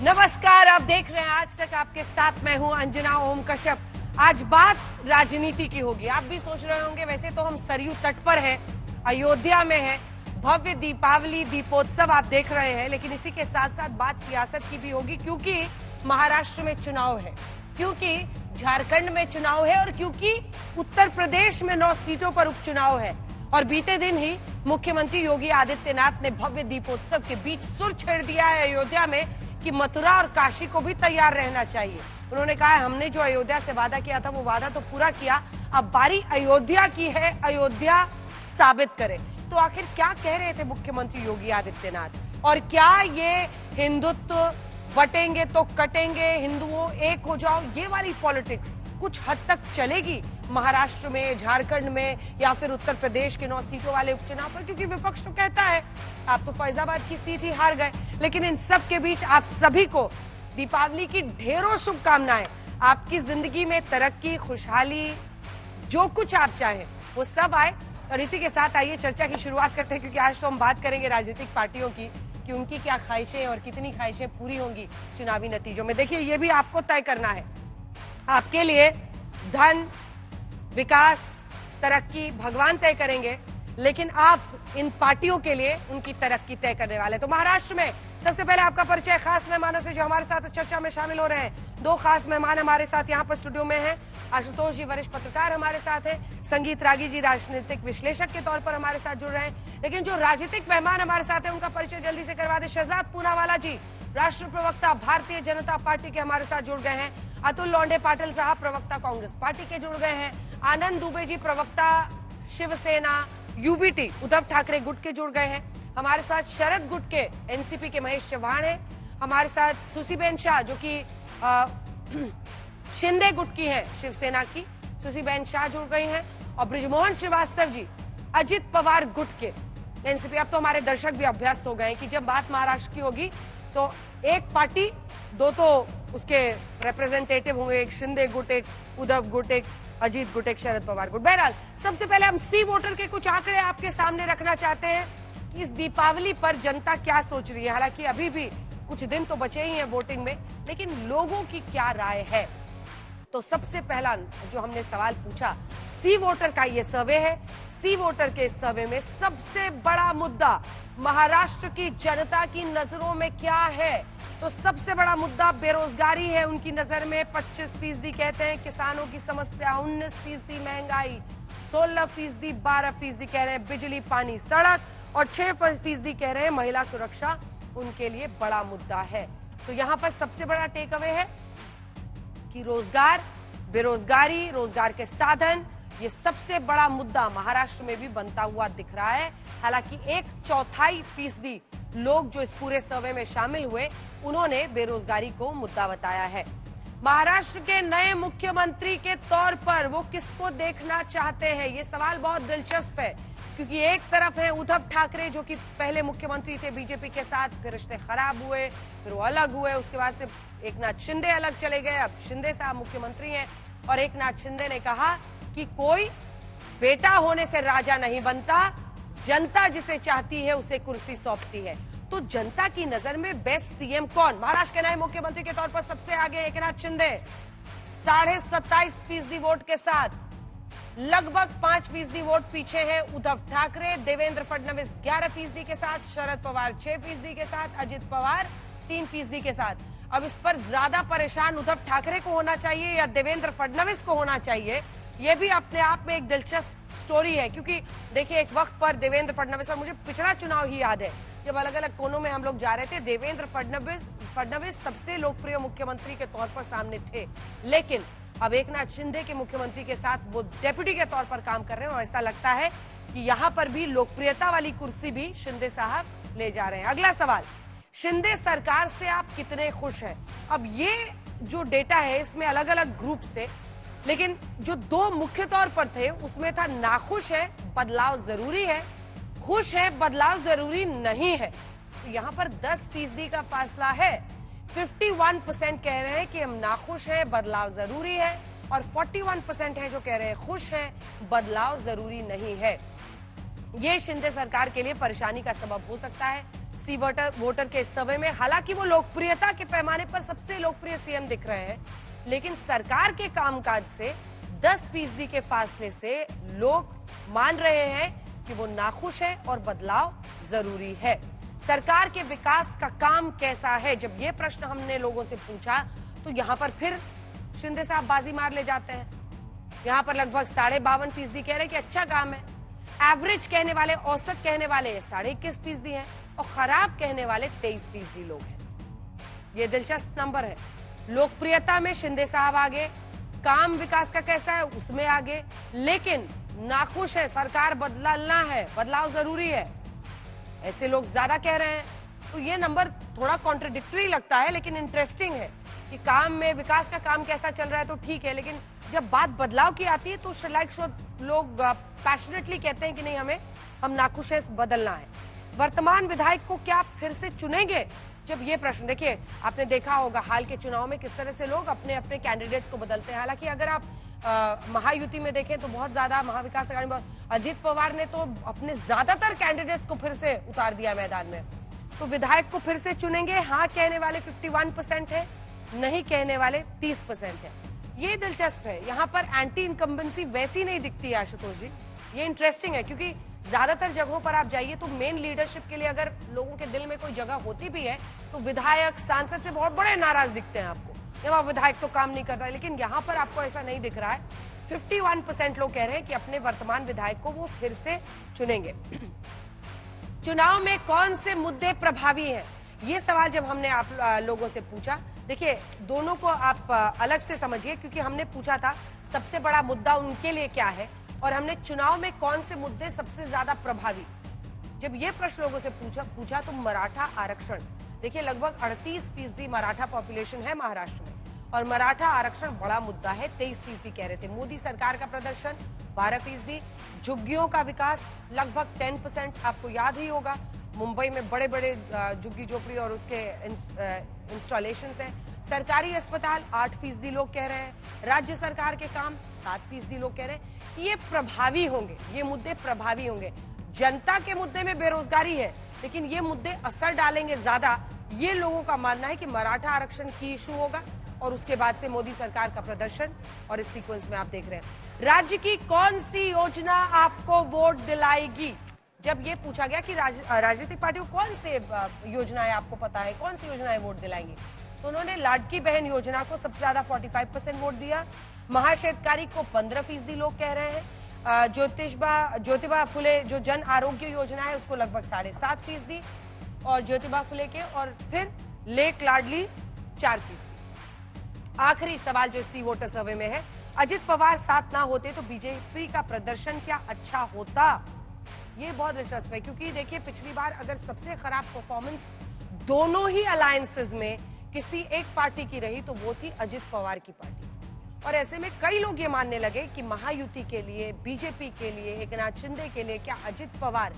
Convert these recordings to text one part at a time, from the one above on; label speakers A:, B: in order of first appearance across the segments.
A: नमस्कार, आप देख रहे हैं आज तक आपके साथ मैं हूं अंजना ओम कश्यप। आज बात राजनीति की होगी। आप भी सोच रहे होंगे वैसे तो हम सरयू तट पर हैं, अयोध्या में हैं, भव्य दीपावली दीपोत्सव आप देख रहे हैं, लेकिन इसी के साथ साथ बात सियासत की भी होगी क्योंकि महाराष्ट्र में चुनाव है, क्योंकि झारखंड में चुनाव है और क्योंकि उत्तर प्रदेश में 9 सीटों पर उपचुनाव है। और बीते दिन ही मुख्यमंत्री योगी आदित्यनाथ ने भव्य दीपोत्सव के बीच सुर छेड़ दिया है अयोध्या में कि मथुरा और काशी को भी तैयार रहना चाहिए। उन्होंने कहा हमने जो अयोध्या से वादा किया था वो वादा तो पूरा किया, अब बारी अयोध्या की है, अयोध्या साबित करे। तो आखिर क्या कह रहे थे मुख्यमंत्री योगी आदित्यनाथ, और क्या ये हिंदुत्व बटेंगे तो कटेंगे, हिंदुओं एक हो जाओ, ये वाली पॉलिटिक्स कुछ हद तक चलेगी महाराष्ट्र में, झारखंड में या फिर उत्तर प्रदेश के 9 सीटों वाले उपचुनाव पर? क्योंकि विपक्ष तो कहता है आप तो फैजाबाद की सीट ही हार गए। लेकिन इन सब के बीच आप सभी को दीपावली की ढेरों शुभकामनाएं। आपकी जिंदगी में तरक्की, खुशहाली, जो कुछ आप चाहें वो सब आए। और इसी के साथ आइए चर्चा की शुरुआत करते हैं, क्योंकि आज तो हम बात करेंगे राजनीतिक पार्टियों की कि उनकी क्या ख्वाहिशें और कितनी ख्वाहिशें पूरी होंगी चुनावी नतीजों में। देखिए, ये भी आपको तय करना है। आपके लिए धन, विकास, तरक्की भगवान तय करेंगे, लेकिन आप इन पार्टियों के लिए उनकी तरक्की तय करने वाले। तो महाराष्ट्र में सबसे पहले आपका परिचय खास मेहमानों से जो हमारे साथ इस चर्चा में शामिल हो रहे हैं। 2 खास मेहमान हमारे साथ यहाँ पर स्टूडियो में हैं। आशुतोष जी वरिष्ठ पत्रकार हमारे साथ हैं, संगीत रागी जी राजनीतिक विश्लेषक के तौर पर हमारे साथ जुड़ रहे हैं। लेकिन जो राजनीतिक मेहमान हमारे साथ हैं उनका परिचय जल्दी से करवा दे। शहजाद पूनावाला जी राष्ट्रीय प्रवक्ता भारतीय जनता पार्टी के हमारे साथ जुड़ गए हैं। अतुल लोंढे पाटिल साहब प्रवक्ता कांग्रेस पार्टी के जुड़ गए हैं। आनंद दुबे जी प्रवक्ता शिवसेना यूबीटी उद्धव ठाकरे गुट के जुड़ गए हैं। हमारे साथ शरद गुट के एनसीपी के महेश चौहान हैं। हमारे साथ सुसीबेन शाह जो कि शिंदे गुट की हैं, शिवसेना की सुसीबेन शाह जुड़ गई हैं। और ब्रिजमोहन श्रीवास्तव जी अजित पवार गुट के एनसीपी। अब तो हमारे दर्शक भी अभ्यस्त हो गए कि जब बात महाराष्ट्र की होगी तो एक पार्टी, 2 तो उसके रिप्रेजेंटेटिव होंगे, एक शिंदे गुट, एक उद्धव गुट, एक अजीत गुट, एक शरद पवार गुट। बहरहाल सबसे पहले हम सी वोटर के कुछ आंकड़े आपके सामने रखना चाहते हैं कि इस दीपावली पर जनता क्या सोच रही है। हालांकि अभी भी कुछ दिन तो बचे ही हैं वोटिंग में, लेकिन लोगों की क्या राय है। तो सबसे पहला जो हमने सवाल पूछा, सी वोटर का ये सर्वे है। सी वोटर के इस सर्वे में सबसे बड़ा मुद्दा महाराष्ट्र की जनता की नजरों में क्या है, तो सबसे बड़ा मुद्दा बेरोजगारी है उनकी नजर में। 25% कहते हैं किसानों की समस्या, 19% महंगाई, 16% 12% कह रहे हैं बिजली पानी सड़क, और 6% कह रहे हैं महिला सुरक्षा उनके लिए बड़ा मुद्दा है। तो यहां पर सबसे बड़ा टेक अवे है कि रोजगार, बेरोजगारी, रोजगार के साधन, ये सबसे बड़ा मुद्दा महाराष्ट्र में भी बनता हुआ दिख रहा है। हालांकि 1/4% लोग जो इस पूरे सर्वे में शामिल हुए उन्होंने बेरोजगारी को मुद्दा बताया है। महाराष्ट्र के नए मुख्यमंत्री के तौर पर वो किसको देखना चाहते हैं, ये सवाल बहुत दिलचस्प है, क्योंकि एक तरफ है उद्धव ठाकरे जो कि पहले मुख्यमंत्री थे बीजेपी के साथ, फिर रिश्ते खराब हुए, फिर वो अलग हुए, उसके बाद से एकनाथ शिंदे अलग चले गए, अब शिंदे साहब मुख्यमंत्री हैं। और एकनाथ शिंदे ने कहा कि कोई बेटा होने से राजा नहीं बनता, जनता जिसे चाहती है उसे कुर्सी सौंपती है। तो जनता की नजर में बेस्ट सीएम कौन? महाराष्ट्र के नए मुख्यमंत्री के तौर पर सबसे आगे एकनाथ शिंदे 27.5% वोट के साथ, लगभग 5% वोट पीछे है उद्धव ठाकरे। देवेंद्र फडणवीस 11% के साथ, शरद पवार 6% के साथ, अजित पवार 3% के साथ। अब इस पर ज्यादा परेशान उद्धव ठाकरे को होना चाहिए या देवेंद्र फडणवीस को होना चाहिए, ये भी अपने आप में एक दिलचस्प स्टोरी है। क्योंकि देखिए, एक वक्त पर देवेंद्र फडणवीस, और मुझे पिछड़ा चुनाव ही याद है जब अलग अलग कोनों में हम लोग जा रहे थे, देवेंद्र फडणवीस सबसे लोकप्रिय मुख्यमंत्री के तौर पर सामने थे। लेकिन अब एकनाथ शिंदे के मुख्यमंत्री के साथ वो डेप्यूटी के तौर पर काम कर रहे हैं, और ऐसा लगता है कि यहां पर भी लोकप्रियता वाली कुर्सी भी शिंदे साहब ले जा रहे हैं। अगला सवाल, शिंदे सरकार से आप कितने खुश हैं? अब ये जो डेटा है इसमें अलग अलग ग्रुप से, लेकिन जो 2 मुख्य तौर पर थे उसमें था नाखुश है, बदलाव जरूरी है, खुश है, बदलाव जरूरी नहीं है। तो यहां पर 10% का फासला है। 51% कह रहे हैं कि हम नाखुश हैं, बदलाव जरूरी है, और 41% है जो कह रहे हैं खुश हैं, बदलाव जरूरी नहीं है। ये शिंदे सरकार के लिए परेशानी का सबब हो सकता है। सी वोटर के इस सर्वे में। हालांकि वो लोकप्रियता के पैमाने पर सबसे लोकप्रिय सीएम दिख रहे हैं, लेकिन सरकार के कामकाज से 10% के फासले से लोग मान रहे हैं कि वो नाखुश है और बदलाव जरूरी है। सरकार के विकास का काम कैसा है, जब ये प्रश्न हमने लोगों से पूछा तो यहां पर फिर शिंदे साहब बाजी मार ले जाते हैं। यहां पर लगभग 52.5% कह रहे हैं कि अच्छा काम है, एवरेज कहने वाले, औसत कहने वाले 21.5% हैं और खराब कहने वाले 23% लोग हैं। ये दिलचस्प नंबर है। लोकप्रियता में शिंदे साहब आगे, काम विकास का कैसा है उसमें आगे, लेकिन नाखुश है, सरकार बदलना है, बदलाव जरूरी है, ऐसे लोग ज्यादा कह रहे हैं। तो ये नंबर थोड़ा कॉन्ट्रडिक्टरी लगता है, लेकिन इंटरेस्टिंग है कि काम में विकास का काम कैसा चल रहा है तो ठीक है, लेकिन जब बात बदलाव की आती है तो लोग पैशनेटली कहते हैं कि नहीं, हम नाखुश है, बदलना है। वर्तमान विधायक को क्या फिर से चुनेंगे, जब ये प्रश्न, देखिए आपने देखा होगा हाल के चुनाव में किस तरह से लोग अपने अपने कैंडिडेट्स को बदलते हैं। हालांकि अगर आप महायुति में देखें तो बहुत ज्यादा, महाविकास अघाड़ी में अजित पवार ने तो अपने ज्यादातर कैंडिडेट्स को फिर से उतार दिया मैदान में। तो विधायक को फिर से चुनेंगे, हाँ कहने वाले 51% है, नहीं कहने वाले 30% है। ये दिलचस्प है, यहाँ पर एंटी इनकम्बेंसी वैसी नहीं दिखती है आशुतोष जी। ये इंटरेस्टिंग है क्योंकि ज्यादातर जगहों पर आप जाइए तो मेन लीडरशिप के लिए अगर लोगों के दिल में कोई जगह होती भी है तो विधायक, सांसद से बहुत बड़े नाराज दिखते हैं आपको, यहाँ विधायक तो काम नहीं करता है। लेकिन यहाँ पर आपको ऐसा नहीं दिख रहा है। 51% लोग कह रहे हैं कि अपने वर्तमान विधायक को वो फिर से चुनेंगे। चुनाव में कौन से मुद्दे प्रभावी हैं, ये सवाल जब हमने आप लोगों से पूछा, देखिए दोनों को आप अलग से समझिए, क्योंकि हमने पूछा था सबसे बड़ा मुद्दा उनके लिए क्या है और हमने चुनाव में कौन से मुद्दे सबसे ज्यादा प्रभावी। जब ये प्रश्न लोगों से पूछा तो मराठा आरक्षण, देखिए लगभग 38% मराठा पॉपुलेशन है महाराष्ट्र में और मराठा आरक्षण बड़ा मुद्दा है। 23% कह रहे थे। मोदी सरकार का प्रदर्शन 12%, झुग्गियों का विकास लगभग 10%। आपको याद ही होगा मुंबई में बड़े बड़े झुग्गी झोपड़ी और उसके इंस्टॉलेशन है। सरकारी अस्पताल 8% लोग कह रहे हैं। राज्य सरकार के काम 7% लोग कह रहे हैं कि ये प्रभावी होंगे, ये मुद्दे प्रभावी होंगे। जनता के मुद्दे में बेरोजगारी है, लेकिन ये मुद्दे असर डालेंगे ज्यादा, ये लोगों का मानना है कि मराठा आरक्षण की इशू होगा और उसके बाद से मोदी सरकार का प्रदर्शन। और इस सीक्वेंस में आप देख रहे हैं राज्य की कौन सी योजना आपको वोट दिलाएगी। जब ये पूछा गया कि राजनीतिक पार्टियों कौन से योजनाएं आपको पता है, कौन सी योजनाएं वोट दिलाएंगी, तो उन्होंने लाडकी बहन योजना को सबसे ज्यादा 45% वोट दिया। महाशेतकारी को 15% लोग कह रहे हैं। ज्योतिबा फुले जो जन आरोग्य योजना है उसको लगभग 7.5% और ज्योतिबा फुले के, और फिर लेक लाडली 4%। आखिरी सवाल जो सी वोटर सर्वे में है, अजित पवार साथ ना होते तो बीजेपी का प्रदर्शन क्या अच्छा होता। ये बहुत दिलचस्प है क्योंकि देखिए पिछली बार अगर सबसे खराब परफॉर्मेंस दोनों ही अलायंसेस में किसी एक पार्टी की रही तो वो थी अजित पवार की पार्टी। और ऐसे में कई लोग ये मानने लगे कि महायुति के लिए, बीजेपी के लिए, एकनाथ शिंदे के लिए क्या अजित पवार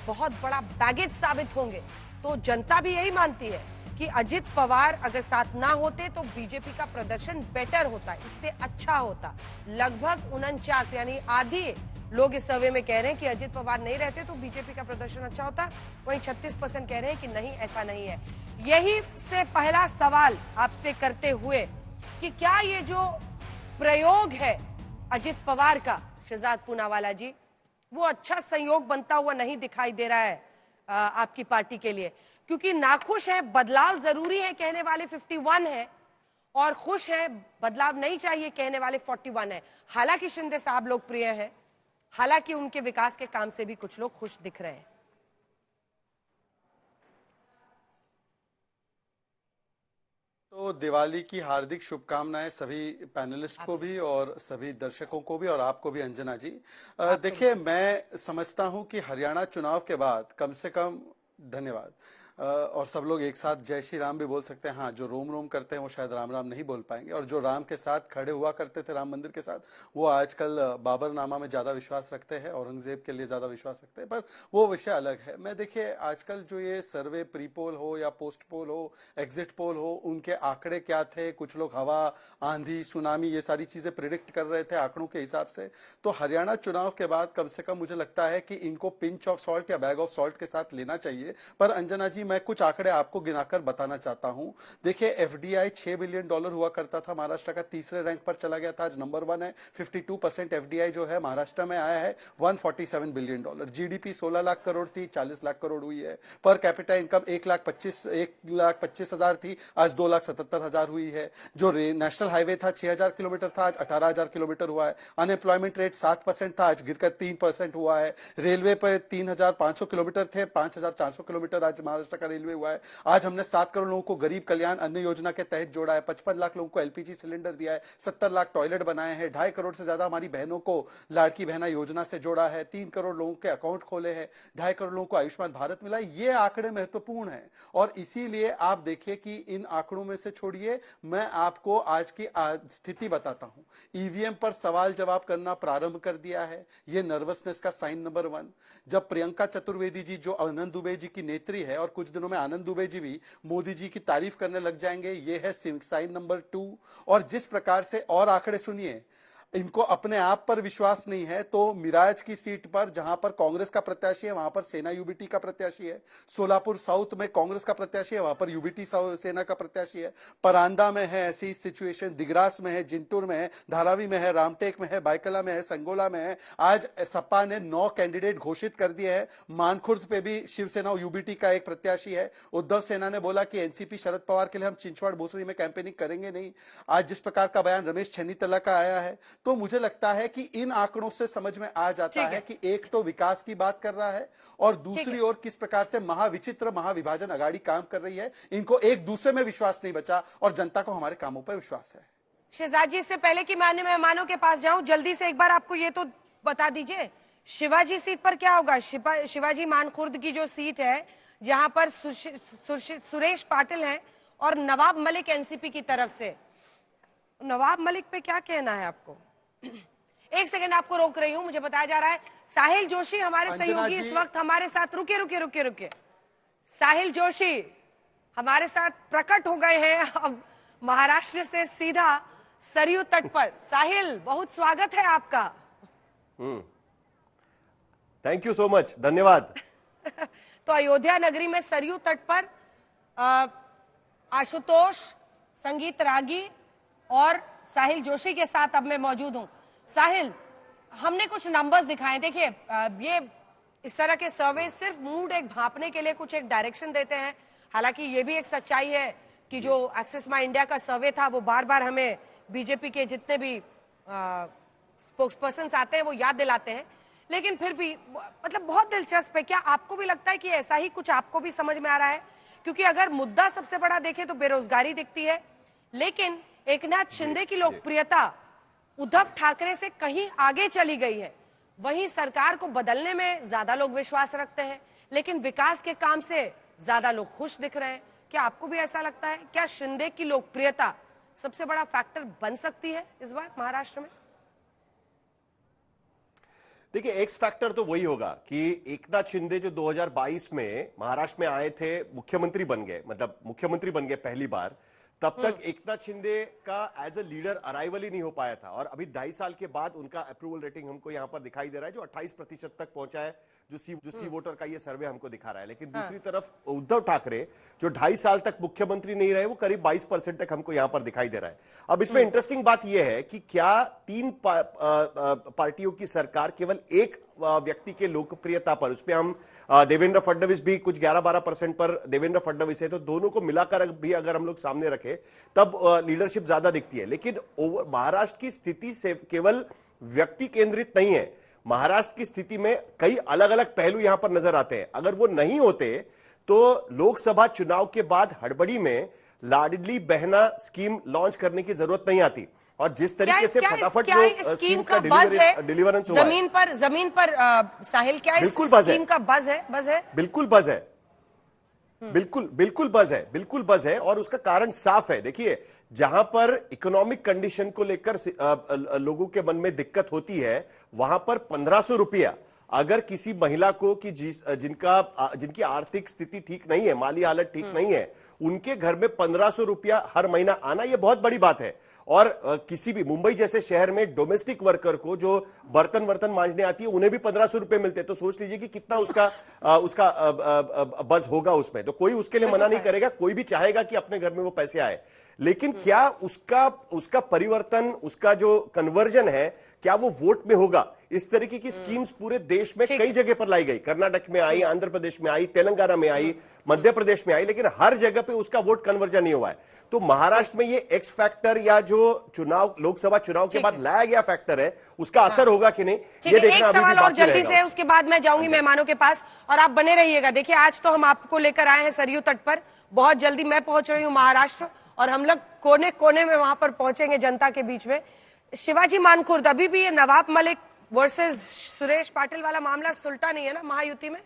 A: बहुत बड़ा बैगेज साबित होंगे। तो जनता भी यही मानती है कि अजित पवार अगर साथ ना होते तो बीजेपी का प्रदर्शन बेटर होता, इससे अच्छा होता। लगभग 49 यानी आधी लोग इस सर्वे में कह रहे हैं कि अजित पवार नहीं रहते तो बीजेपी का प्रदर्शन अच्छा होता। वहीं 36% कह रहे हैं कि नहीं, ऐसा नहीं है। यही से पहला सवाल आपसे करते हुए कि क्या ये जो प्रयोग है अजित पवार का, शहजाद पूनावाला जी, वो अच्छा संयोग बनता हुआ नहीं दिखाई दे रहा है आपकी पार्टी के लिए, क्योंकि नाखुश है, बदलाव जरूरी है कहने वाले 51 है और खुश है, बदलाव नहीं चाहिए कहने वाले 41 है। हालांकि शिंदे साहब लोकप्रिय है, हालांकि उनके विकास के काम से भी कुछ लोग खुश दिख रहे हैं।
B: तो दिवाली की हार्दिक शुभकामनाएं सभी पैनलिस्ट को भी और सभी दर्शकों को भी और आपको भी अंजना जी। देखिए, मैं समझता हूं कि हरियाणा चुनाव के बाद कम से कम, धन्यवाद, और सब लोग एक साथ जय श्री राम भी बोल सकते हैं। हाँ, जो रोम रोम करते हैं वो शायद राम राम नहीं बोल पाएंगे, और जो राम के साथ खड़े हुआ करते थे राम मंदिर के साथ, वो आजकल बाबरनामा में ज्यादा विश्वास रखते हैं, औरंगजेब के लिए ज्यादा विश्वास रखते हैं, पर वो विषय अलग है। मैं देखिए आजकल जो ये सर्वे, प्री पोल हो या पोस्ट पोल हो, एग्जिट पोल हो, उनके आंकड़े क्या थे, कुछ लोग हवा, आंधी, सुनामी, ये सारी चीजें प्रिडिक्ट कर रहे थे आंकड़ों के हिसाब से। तो हरियाणा चुनाव के बाद कम से कम मुझे लगता है कि इनको पिंच ऑफ सॉल्ट या बैग ऑफ सॉल्ट के साथ लेना चाहिए। पर अंजना जी, मैं कुछ आंकड़े आपको गिनाकर बताना चाहता हूं। देखिए, एफडीआई $6 बिलियन हुआ करता था, महाराष्ट्र का तीसरे रैंक पर चला गया था, आज नंबर 1 है। 52% एफडीआई जो है महाराष्ट्र में आया है, $147 बिलियन। जीडीपी 16 लाख करोड़ थी, 40 लाख करोड़ हुई है। पर कैपिटा इनकम 1,25,000 थी, आज 2,77,000 हुई है। जो नेशनल हाईवे था 6,000 किलोमीटर था, आज 18,000 किलोमीटर हुआ है। अनएम्प्लॉयमेंट रेट 7% था, आज गिरकर 3% हुआ है। रेलवे पर 3,500 किलोमीटर थे, 5,400 किलोमीटर आज महाराष्ट्र का रेलवे हुआ है। आज हमने 7 करोड़ लोगों को गरीब कल्याण अन्न योजना के तहत जोड़ा है, 55 लाख लोगों को एलपीजी सिलेंडर दिया है, 70 लाख टॉयलेट बनाए हैं, 2.5 करोड़ से ज्यादा हमारी बहनों को लाड़की बहना योजना से जोड़ा है, 3 करोड़ लोगों के अकाउंट खोले हैं, 2.5 करोड़ लोगों को आयुष्मान भारत मिला है। ये आंकड़े महत्वपूर्ण है और इसीलिए आप देखिए कि इन आंकड़ों में से छोड़िए, मैं आपको आज की स्थिति बताता हूं। ईवीएम पर सवाल जवाब करना प्रारंभ कर दिया है, ये नर्वसनेस का साइन नंबर 1। जब प्रियंका चतुर्वेदी जी, जो आनंद दुबे जी की नेत्री है, और कुछ दिनों में आनंद दुबे जी भी मोदी जी की तारीफ करने लग जाएंगे, ये है साइन नंबर 2। और जिस प्रकार से, और आंकड़े सुनिए, इनको अपने आप पर विश्वास नहीं है तो मिराज की सीट पर, जहां पर कांग्रेस का प्रत्याशी है, वहां पर सेना यूबीटी का प्रत्याशी है। सोलापुर साउथ में कांग्रेस का प्रत्याशी है, वहां पर यूबीटी सेना का प्रत्याशी है। परांदा में है ऐसी सिचुएशन, दिग्रास में है, जिंटूर में है, धारावी में है, रामटेक में है, बायकला में है, संगोला में है। आज सपा ने 9 कैंडिडेट घोषित कर दिए हैं। मानखुर्द पे भी शिवसेना यूबीटी का एक प्रत्याशी है। उद्धव सेना ने बोला कि एनसीपी शरद पवार के लिए हम चिंचवाड़ भोसरी में कैंपेनिंग करेंगे नहीं। आज जिस प्रकार का बयान रमेश छन्नीतला का आया है, तो मुझे लगता है कि इन आंकड़ों से समझ में आ जाता है कि एक तो विकास की बात कर रहा है और दूसरी ओर किस प्रकार से महाविचित्र महाविभाजन अगाड़ी काम कर रही है। इनको एक दूसरे में विश्वास नहीं बचा और जनता को हमारे कामों पर विश्वास है।
A: शहजाद जी, इससे पहले कि मैं अन्य मेहमानों के पास जाऊं, जल्दी से एक बार आपको ये तो बता दीजिए, शिवाजी सीट पर क्या होगा? शिवाजी मानखुर्द की जो सीट है, जहां पर सुरेश पाटिल हैं और नवाब मलिक एनसीपी की तरफ से। नवाब मलिक पे क्या कहना है आपको? एक सेकंड आपको रोक रही हूं, मुझे बताया जा रहा है साहिल जोशी हमारे सहयोगी इस वक्त हमारे साथ, रुके। साहिल जोशी हमारे साथ प्रकट हो गए हैं अब महाराष्ट्र से सीधा सरयू तट पर। साहिल, बहुत स्वागत है आपका।
C: थैंक यू सो मच, धन्यवाद।
A: तो अयोध्या नगरी में सरयू तट पर आशुतोष, संगीत रागी और साहिल जोशी के साथ अब मैं मौजूद हूं। साहिल, हमने कुछ नंबर्स दिखाए। देखिए, ये इस तरह के सर्वे सिर्फ मूड एक भांपने के लिए कुछ एक डायरेक्शन देते हैं। हालांकि ये भी एक सच्चाई है कि जो एक्सेस माई इंडिया का सर्वे था, वो बार बार हमें बीजेपी के जितने भी स्पोक्सपर्सन आते हैं वो याद दिलाते हैं। लेकिन फिर भी मतलब बहुत दिलचस्प है। क्या आपको भी लगता है कि ऐसा ही कुछ आपको भी समझ में आ रहा है? क्योंकि अगर मुद्दा सबसे बड़ा देखें तो बेरोजगारी दिखती है, लेकिन एकनाथ शिंदे की लोकप्रियता उद्धव ठाकरे से कहीं आगे चली गई है। वहीं सरकार को बदलने में ज्यादा लोग विश्वास रखते हैं, लेकिन विकास के काम से ज्यादा लोग खुश दिख रहे हैं। क्या आपको भी ऐसा लगता है? क्या शिंदे की लोकप्रियता सबसे बड़ा फैक्टर बन सकती है इस बार महाराष्ट्र में?
C: देखिए, एक्स फैक्टर तो वही होगा कि एकनाथ शिंदे जो 2022 में महाराष्ट्र में आए थे, मुख्यमंत्री बन गए, मतलब मुख्यमंत्री बन गए पहली बार, तब तक एकनाथ शिंदे का एज अ लीडर अराइवल ही नहीं हो पाया था। और अभी 2.5 साल के बाद उनका अप्रूवल रेटिंग हमको यहां पर दिखाई दे रहा है, जो 28% तक पहुंचा है, जो सी वोटर का ये सर्वे हमको दिखा रहा है। लेकिन दूसरी तरफ उद्धव ठाकरे जो 2.5 साल तक मुख्यमंत्री नहीं रहे, वो करीब 22% तक हमको यहां पर दिखाई दे रहा है। अब इसमें इंटरेस्टिंग बात यह है कि क्या 3 पार्टियों की सरकार केवल एक व्यक्ति के लोकप्रियता पर, उसमें हम देवेंद्र फडणवीस भी कुछ 11-12% पर देवेंद्र फडणवीस है, तो दोनों को मिलाकर भी अगर हम लोग सामने रखें तब लीडरशिप ज्यादा दिखती है। लेकिन महाराष्ट्र की स्थिति से केवल व्यक्ति केंद्रित नहीं है, महाराष्ट्र की स्थिति में कई अलग अलग पहलू यहां पर नजर आते हैं। अगर वो नहीं होते तो लोकसभा चुनाव के बाद हड़बड़ी में लाडली बहना स्कीम लॉन्च करने की जरूरत नहीं आती। और जिस तरीके से फटाफट वो स्कीम का डिलीवरेंस हुआ है
A: जमीन पर साहिल, क्या
C: बिल्कुल
A: इस स्कीम का बज है?
C: बिल्कुल बज है, बिल्कुल बज है। और उसका कारण साफ है। देखिए, जहां पर इकोनॉमिक कंडीशन को लेकर लोगों के मन में दिक्कत होती है, वहां पर 1500 रुपया अगर किसी महिला को कि जिनकी आर्थिक स्थिति ठीक नहीं है, माली हालत ठीक नहीं है, उनके घर में 1500 रुपया हर महीना आना, यह बहुत बड़ी बात है। और किसी भी मुंबई जैसे शहर में डोमेस्टिक वर्कर को जो बर्तन मांजने आती है उन्हें भी 1500 रुपए मिलते हैं, तो सोच लीजिए कि कितना उसका बज होगा उसमें। तो कोई उसके लिए मना नहीं करेगा, कोई भी चाहेगा कि अपने घर में वो पैसे आए, लेकिन क्या उसका परिवर्तन, उसका जो कन्वर्जन है, क्या वो वोट में होगा? इस तरीके की स्कीम्स पूरे देश में कई जगह पर लाई गई, कर्नाटक में आई, आंध्र प्रदेश में आई, तेलंगाना में आई, मध्य प्रदेश में आई, लेकिन हर जगह पे उसका वोट कन्वर्जन नहीं हुआ है। तो महाराष्ट्र में ये एक्स फैक्टर या जो चुनाव, लोकसभा चुनाव के बाद लाया गया फैक्टर है, उसका असर होगा कि नहीं, ये देखना
A: एक सवाल और जल्दी से, उसके बाद मैं जाऊंगी मेहमानों के पास और आप बने रहिएगा। देखिए, आज तो हम आपको लेकर आए हैं सरयू तट पर, बहुत जल्दी मैं पहुंच रही हूं महाराष्ट्र और हम लोग कोने कोने में वहां पर पहुंचेंगे जनता के बीच में। शिवाजी मानखुर्द, अभी भी ये नवाब मलिक वर्सेस सुरेश पाटिल वाला मामला सुलटा नहीं है ना महायुति में?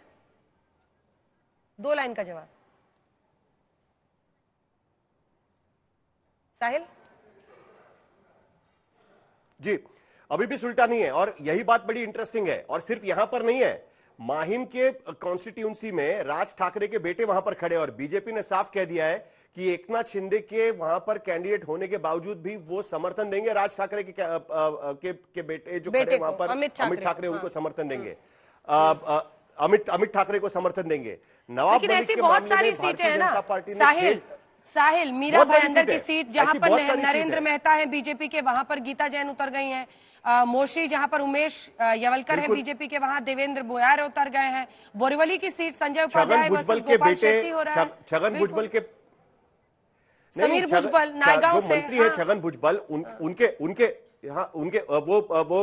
A: 2 लाइन का जवाब साहिल
C: जी। अभी भी सुलटा नहीं है और यही बात बड़ी इंटरेस्टिंग है। और सिर्फ यहां पर नहीं है, माहिम के कॉन्स्टिट्यूंसी में राज ठाकरे के बेटे वहां पर खड़े और बीजेपी ने साफ कह दिया है कि एकनाथ शिंदे के वहां पर कैंडिडेट होने के बावजूद भी वो समर्थन देंगे राज ठाकरे के बेटे जो खड़े वहां पर, अमित ठाकरे उनको समर्थन देंगे, अमित ठाकरे को समर्थन देंगे। नवाब मलिक के मामले में भारतीय जनता पार्टी ने
A: साहिल मीरा भाईंदर की सीट जहां पर नरेंद्र मेहता है बीजेपी के, वहां पर गीता जैन उतर गई हैं। मोशी जहां पर उमेश यवलकर है बीजेपी के, वहां देवेंद्र बोयार उतर गए हैं। बोरीवली की सीट संजय उपाध्याय वर्सेस गोपाल शेट्टी हो रहा है।
C: छगन भुजबल के
A: समीर भुजबल नायगांव से
C: मंत्री है, छगन भुजबल, उनके यहाँ वो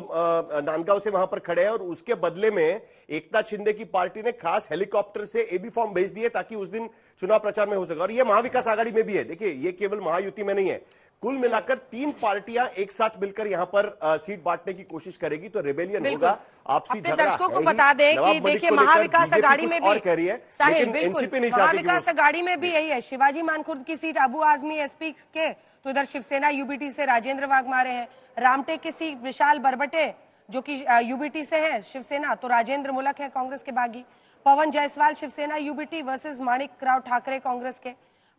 C: नांदगांव से वहां पर खड़े हैं और उसके बदले में एकनाथ शिंदे की पार्टी ने खास हेलीकॉप्टर से एबी फॉर्म भेज दिए ताकि उस दिन चुनाव प्रचार में हो सके। और ये महाविकास आघाड़ी में भी है। देखिए, ये केवल महायुति में नहीं है, कुल मिलाकर 3 पार्टियां एक साथ मिलकर यहां पर सीट बांटने की कोशिश करेगी, तो रेबेलियन होगा, आपसी झगड़ा।
A: दर्शकों को बता दें कि देखिए, महाविकास आघाड़ी में भी कह रही है, लेकिन एनसीपी नहीं चाहती। महाविकास आघाड़ी में भी यही है। शिवाजी मानखुर्द की सीट अबू आजमी एसपी के, तो इधर शिवसेना यूबीटी से राजेंद्र वाघमारे हैं। रामटेक की सीट विशाल बरबटे जो कि यूबीटी से है शिवसेना, तो राजेंद्र मुलक है कांग्रेस के बागी। पवन जायसवाल शिवसेना यूबीटी वर्सेस माणिक राव ठाकरे कांग्रेस के।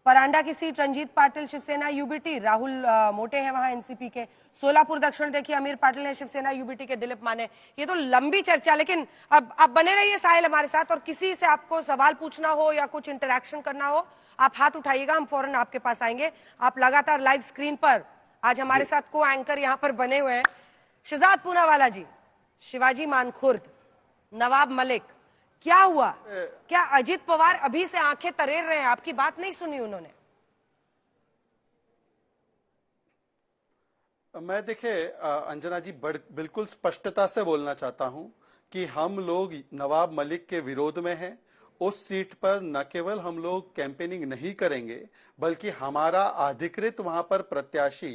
A: परांडा की सीट रंजीत पाटिल शिवसेना यूबीटी, राहुल मोटे हैं वहां एनसीपी के। सोलापुर दक्षिण देखिए, अमीर पाटिल है शिवसेना यूबीटी के, दिलीप माने। ये तो लंबी चर्चा, लेकिन अब आप बने रहिए साहिल हमारे साथ, और किसी से आपको सवाल पूछना हो या कुछ इंटरेक्शन करना हो, आप हाथ उठाइएगा, हम फौरन आपके पास आएंगे। आप लगातार लाइव स्क्रीन पर आज हमारे साथ को एंकर यहाँ पर बने हुए हैं। शहजाद पूनावाला जी, शिवाजी मानखुर्द, नवाब मलिक, क्या हुआ? क्या अजित पवार अभी से आंखें तरेर रहे हैं? आपकी बात नहीं सुनी उन्होंने?
B: मैं देखिए अंजना जी, बिल्कुल स्पष्टता से बोलना चाहता हूं कि हम लोग नवाब मलिक के विरोध में हैं। उस सीट पर न केवल हम लोग कैंपेनिंग नहीं करेंगे, बल्कि हमारा अधिकृत वहां पर प्रत्याशी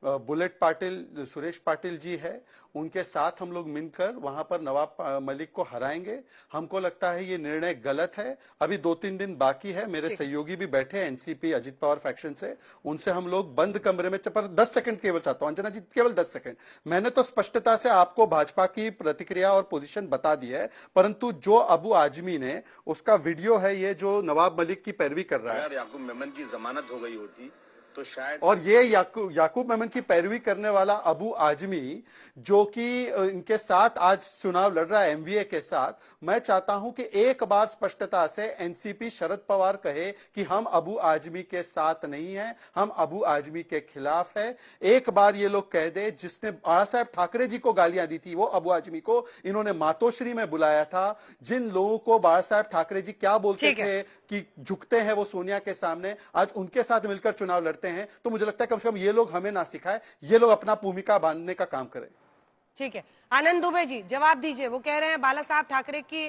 B: बुलेट पाटिल, सुरेश पाटिल जी है, उनके साथ हम लोग मिलकर वहां पर नवाब मलिक को हराएंगे। हमको लगता है ये निर्णय गलत है। अभी 2-3 दिन बाकी है। मेरे सहयोगी भी बैठे हैं एनसीपी अजित पवार फैक्शन से, उनसे हम लोग बंद कमरे में, पर 10 सेकंड केवल चाहता हूं अंजना जी, केवल 10 सेकंड। मैंने तो स्पष्टता से आपको भाजपा की प्रतिक्रिया और पोजीशन बता दी है, परंतु जो अबू आजमी ने, उसका वीडियो है ये, जो नवाब मलिक की पैरवी कर रहा है।
D: याकूब मेमन की जमानत हो गई होती तो शायद,
B: और ये याकूब मेमन की पैरवी करने वाला अबू आजमी, जो कि इनके साथ आज चुनाव लड़ रहा है एमवीए के साथ, मैं चाहता हूं कि एक बार स्पष्टता से एनसीपी शरद पवार कहे कि हम अबू आजमी के साथ नहीं हैं, हम अबू आजमी के खिलाफ है। एक बार ये लोग कह दे, जिसने बाला साहेब ठाकरे जी को गालियां दी थी, वो अबू आजमी को इन्होंने मातोश्री में बुलाया था। जिन लोगों को बाला साहेब ठाकरे जी क्या बोलते थे कि झुकते हैं वो सोनिया के सामने, आज उनके साथ मिलकर चुनाव लड़ते हैं। तो मुझे लगता है कम से कम ये लोग हमें ना सिखाए, ये लोग अपना भूमिका बांधने का काम करें।
A: ठीक है, आनंद दुबे जी जवाब दीजिए। वो कह रहे हैं बाला साहब ठाकरे के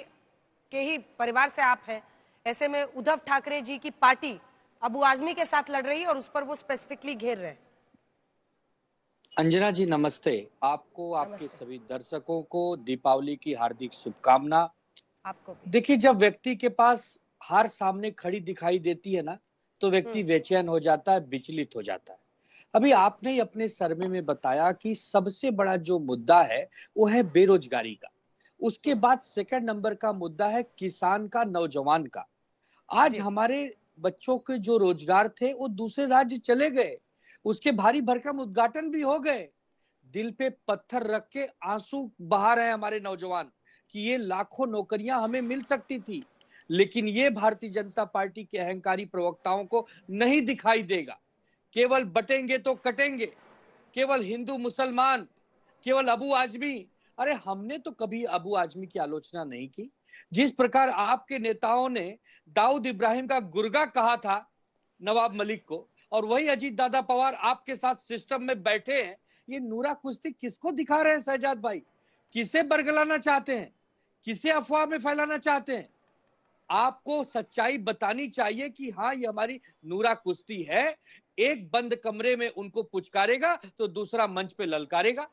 A: ही परिवार से आप हैं, ऐसे में उद्धव ठाकरे जी की पार्टी अबू आजमी के साथ लड़ रही है और उस पर वो स्पेसिफिकली घेर रहे हैं।
E: अंजना जी नमस्ते, आपको, आपके सभी दर्शकों को दीपावली की हार्दिक शुभकामना।
A: आपको भी।
E: देखिए, जब व्यक्ति के पास हार सामने खड़ी दिखाई देती है ना, तो व्यक्ति बेचैन हो जाता है, विचलित हो जाता है। अभी आपने ही अपने सर्वे में बताया कि सबसे बड़ा जो मुद्दा है वो है बेरोजगारी का, उसके बाद सेकंड नंबर का मुद्दा है किसान का, नौजवान का। आज हमारे बच्चों के जो रोजगार थे वो दूसरे राज्य चले गए, उसके भारी भरकम उद्घाटन भी हो गए। दिल पे पत्थर रख के आंसू बहा रहे हैं हमारे नौजवान कि ये लाखों नौकरियां हमें मिल सकती थी, लेकिन ये भारतीय जनता पार्टी के अहंकारी प्रवक्ताओं को नहीं दिखाई देगा। केवल बटेंगे तो कटेंगे, केवल हिंदू मुसलमान, केवल अबू आजमी। अरे हमने तो कभी अबू आजमी की आलोचना नहीं की। जिस प्रकार आपके नेताओं ने दाऊद इब्राहिम का गुर्गा कहा था नवाब मलिक को, और वही अजीत दादा पवार आपके साथ सिस्टम में बैठे हैं, ये नूरा कुश्ती किसको दिखा रहे हैं शहजाद भाई? किसे बरगलाना चाहते हैं? किसे अफवाह में फैलाना चाहते हैं? आपको सच्चाई बतानी चाहिए कि हाँ ये हमारी नूरा कुश्ती है। एक बंद कमरे में उनको पुचकारेगा तो दूसरा मंच पे ललकारेगा।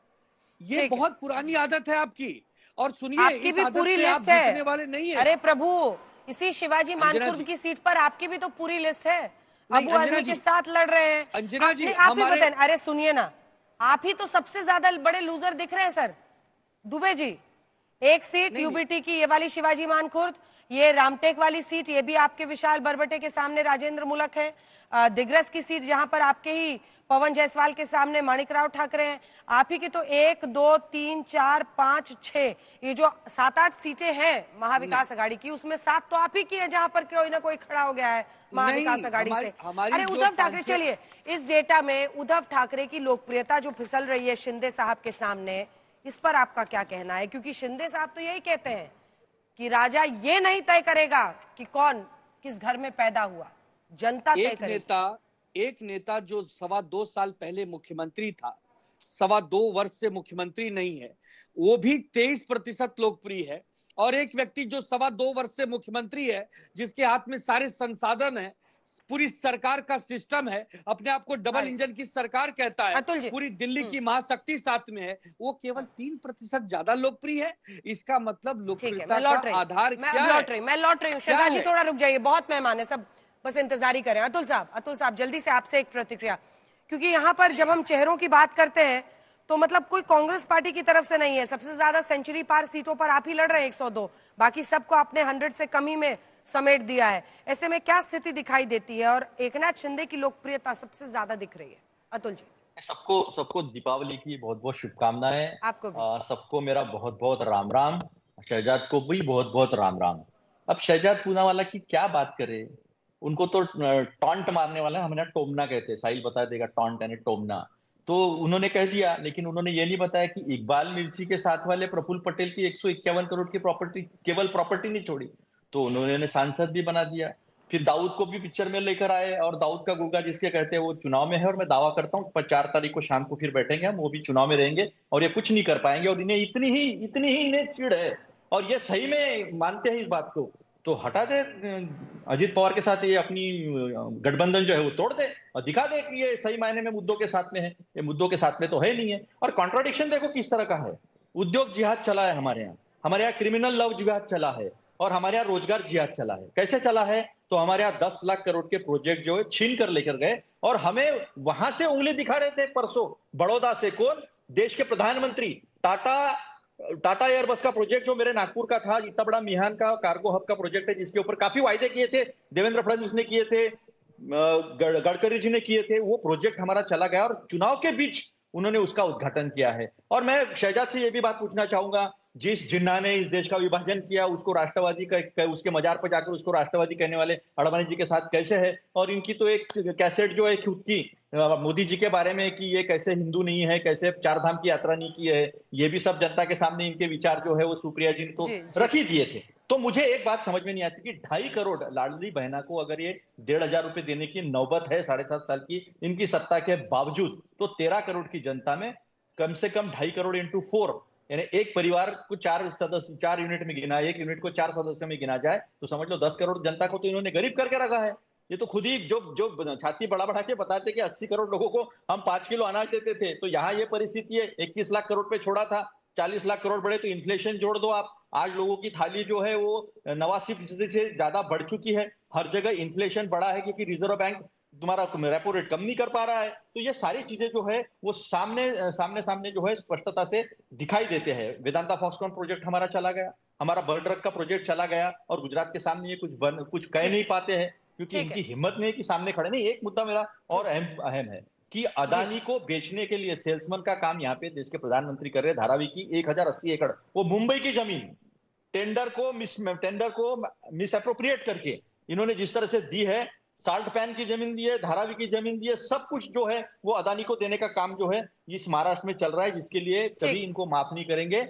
E: ये
A: ठीक है।
E: बहुत पुरानी आदत है आपकी। और सुनिए,
A: आपकी
E: इस
A: भी
E: आदत
A: पूरी
E: से आप
A: लिस्ट है।
E: जीतने वाले नहीं है।
A: अरे प्रभु, इसी शिवाजी
E: अंजना
A: मानकुर्द
E: जी।
A: की सीट पर आपकी भी तो पूरी लिस्ट है।
E: नहीं,
A: अबू
E: अंजना
A: आजमी के
E: जी।
A: साथ लड़ रहे हैं।
E: अंजना जी,
A: आप ही
E: हमारे-
A: बताएं। अरे सुनिए ना, आप ही तो सबसे ज्यादा बड़े लूजर दिख रहे हैं सर दुबे जी। एक सीट
E: नहीं,
A: यूबीटी की, ये वाली शिवाजी मानकुर्द, ये रामटेक वाली सीट, ये भी आपके विशाल बरबटे के सामने राजेंद्र मुलक है। दिग्रस की सीट जहां पर आपके ही पवन जायसवाल के सामने माणिकराव ठाकरे हैं। आप ही की तो 1 2 3 4 5 6, ये जो 7-8 सीटें हैं महाविकास अघाड़ी की, उसमें 7 तो आप ही की है जहां पर कोई ना कोई खड़ा हो गया है महाविकास
E: नहीं,
A: अघाड़ी से।
E: हमारी
A: अरे
E: जो
A: उद्धव ठाकरे,
E: 5-6
A: चलिए इस डेटा में उद्धव ठाकरे की लोकप्रियता जो फिसल रही है शिंदे साहब के सामने, इस पर आपका क्या कहना है? क्योंकि शिंदे साहब तो यही कहते हैं कि राजा ये नहीं तय करेगा कि कौन किस घर में पैदा हुआ, जनता तय करेगी।
E: एक नेता जो 2.25 साल पहले मुख्यमंत्री था, 2.25 वर्ष से मुख्यमंत्री नहीं है, वो भी 23% लोकप्रिय है। और एक व्यक्ति जो 2.25 वर्ष से मुख्यमंत्री है, जिसके हाथ में सारे संसाधन है, पूरी सरकार का सिस्टम है, अपने आप को डबल इंजन की सरकार कहता
A: अतुल जी।
E: है, पूरी दिल्ली की महाशक्ति साथ में है, वो केवल 3% ज्यादा लोकप्रिय है। इसका मतलब
A: ठीक है,
E: लोकप्रियता
A: मैं लौट
E: का
A: रही
E: आधार
A: मैं
E: क्या
A: अब
E: है?
A: लौट रही हूँ।
E: क्या
A: शहजाद जी
E: है?
A: थोड़ा रुक जाइए, बहुत मेहमान है, सब बस इंतजार ही करें। अतुल साहब जल्दी से आपसे एक प्रतिक्रिया, क्योंकि यहाँ पर जब हम चेहरों की बात करते हैं तो मतलब कोई कांग्रेस पार्टी की तरफ से नहीं है। सबसे ज्यादा सेंचुरी पार सीटों पर आप ही लड़ रहे हैं 102, बाकी सबको आपने 100 से कम ही में समेट दिया है। ऐसे में क्या स्थिति दिखाई देती है और एकनाथ शिंदे की लोकप्रियता सबसे ज्यादा दिख रही है? अतुल जी।
F: सबको दीपावली की बहुत बहुत शुभकामनाएं।
A: आपको भी।
F: सबको मेरा बहुत बहुत राम राम। शहजाद को भी बहुत बहुत राम राम। अब शहजाद पूनावाला की क्या बात करे, उनको तो टॉन्ट मारने वाला है, हमें टोमना कहते हैं, साहिल बता देगा टॉन्ट यानी टोमना। तो उन्होंने कह दिया, लेकिन उन्होंने ये नहीं बताया कि इकबाल मिर्ची के साथ वाले प्रफुल्ल पटेल की 151 करोड़ की प्रॉपर्टी, केवल प्रॉपर्टी नहीं छोड़ी, तो उन्होंने सांसद भी बना दिया। फिर दाऊद को भी पिक्चर में लेकर आए, और दाऊद का गुर्गा जिसके कहते हैं वो चुनाव में है, और मैं दावा करता हूँ 4 तारीख को शाम को फिर बैठेंगे हम, वो भी चुनाव में रहेंगे और ये कुछ नहीं कर पाएंगे। और इन्हें इतनी ही इन्हें चिढ़ है और ये सही में मानते हैं इस बात को, तो हटा दे अजीत पवार के साथ ये अपनी गठबंधन जो है वो तोड़ दे और दिखा दे कि ये सही मायने में मुद्दों के साथ में है। ये मुद्दों के साथ में तो है नहीं है। और कॉन्ट्राडिक्शन देखो किस तरह का है। उद्योग जिहाद चला है हमारे यहाँ क्रिमिनल लव जिहाद चला है, और हमारे यहाँ रोजगार जिहाद चला है। कैसे चला है? तो हमारे यहाँ 10 लाख करोड़ के प्रोजेक्ट जो है छीन कर लेकर गए, और हमें वहां से उंगली दिखा रहे थे परसों बड़ौदा से। कौन? देश के प्रधानमंत्री। टाटा एयरबस का प्रोजेक्ट जो मेरे नागपुर का था, इतना बड़ा मिहान का कार्गो हब का प्रोजेक्ट है, जिसके ऊपर काफी वायदे किए थे, देवेंद्र फडणवीस ने किए थे, गडकरी जी ने किए थे, वो प्रोजेक्ट हमारा चला गया और चुनाव के बीच उन्होंने उसका उद्घाटन किया है। और मैं शहजाद से ये भी बात पूछना चाहूंगा, जिस जिन्ना ने इस देश का विभाजन किया उसको राष्ट्रवादी का, उसके मजार पर जाकर उसको राष्ट्रवादी कहने वाले अडवाणी जी के साथ कैसे है? और इनकी तो एक कैसेट जो है खुद की मोदी जी के बारे में कि ये कैसे हिंदू नहीं है, कैसे 4 धाम की यात्रा नहीं की है, ये भी सब जनता के सामने इनके विचार जो है वो सुप्रिया जी ने तो रख ही दिए थे। तो मुझे एक बात समझ में नहीं आती कि 2.5 करोड़ लाडली बहना को अगर ये 1,500 रुपए देने की नौबत है 7.5 साल की इनकी सत्ता के बावजूद, तो 13 करोड़ की जनता में कम से कम 2.5 करोड़ इंटू 4, यानी एक परिवार को 4 सदस्य 4 यूनिट में गिना, एक यूनिट को 4 सदस्यों में गिना जाए तो समझ लो 10 करोड़ जनता को तो इन्होंने गरीब करके रखा है। ये तो खुद ही जो छाती बढ़ा के बताते कि 80 करोड़ लोगों को हम 5 किलो अनाज देते थे, तो यहाँ ये परिस्थिति है। 21 लाख करोड़ पे छोड़ा था, 40 लाख करोड़ बढ़े, तो इन्फ्लेशन जोड़ दो आप, आज लोगों की थाली जो है वो 89% से ज्यादा बढ़ चुकी है। हर जगह इन्फ्लेशन बढ़ा है क्योंकि रिजर्व बैंक तुम्हारा रेपो रेट कम नहीं कर पा रहा है। तो ये सारी चीजें जो है वो सामने जो है स्पष्टता से दिखाई देते हैं। वेदांता फॉक्सकॉन प्रोजेक्ट हमारा चला गया, हमारा बर्ड ड्रग का प्रोजेक्ट चला गया, और गुजरात के सामने ये कुछ कह नहीं पाते हैं। क्योंकि
A: ठीक है।
F: इनकी हिम्मत नहीं है कि सामने खड़े नहीं। एक मुद्दा मेरा और अहम है कि अदानी को बेचने के लिए सेल्समैन का काम यहाँ पे देश के प्रधानमंत्री कर रहे हैं। धारावी की 1080 एकड़, वो मुंबई की जमीन टेंडर को मिस अप्रोप्रिएट करके इन्होंने जिस तरह से दी है, साल्ट पैन की जमीन दी है, धारावी की जमीन दी है, सब कुछ जो है वो अदानी को देने का काम जो है इस महाराष्ट्र में चल रहा है, जिसके लिए कभी इनको माफ नहीं करेंगे।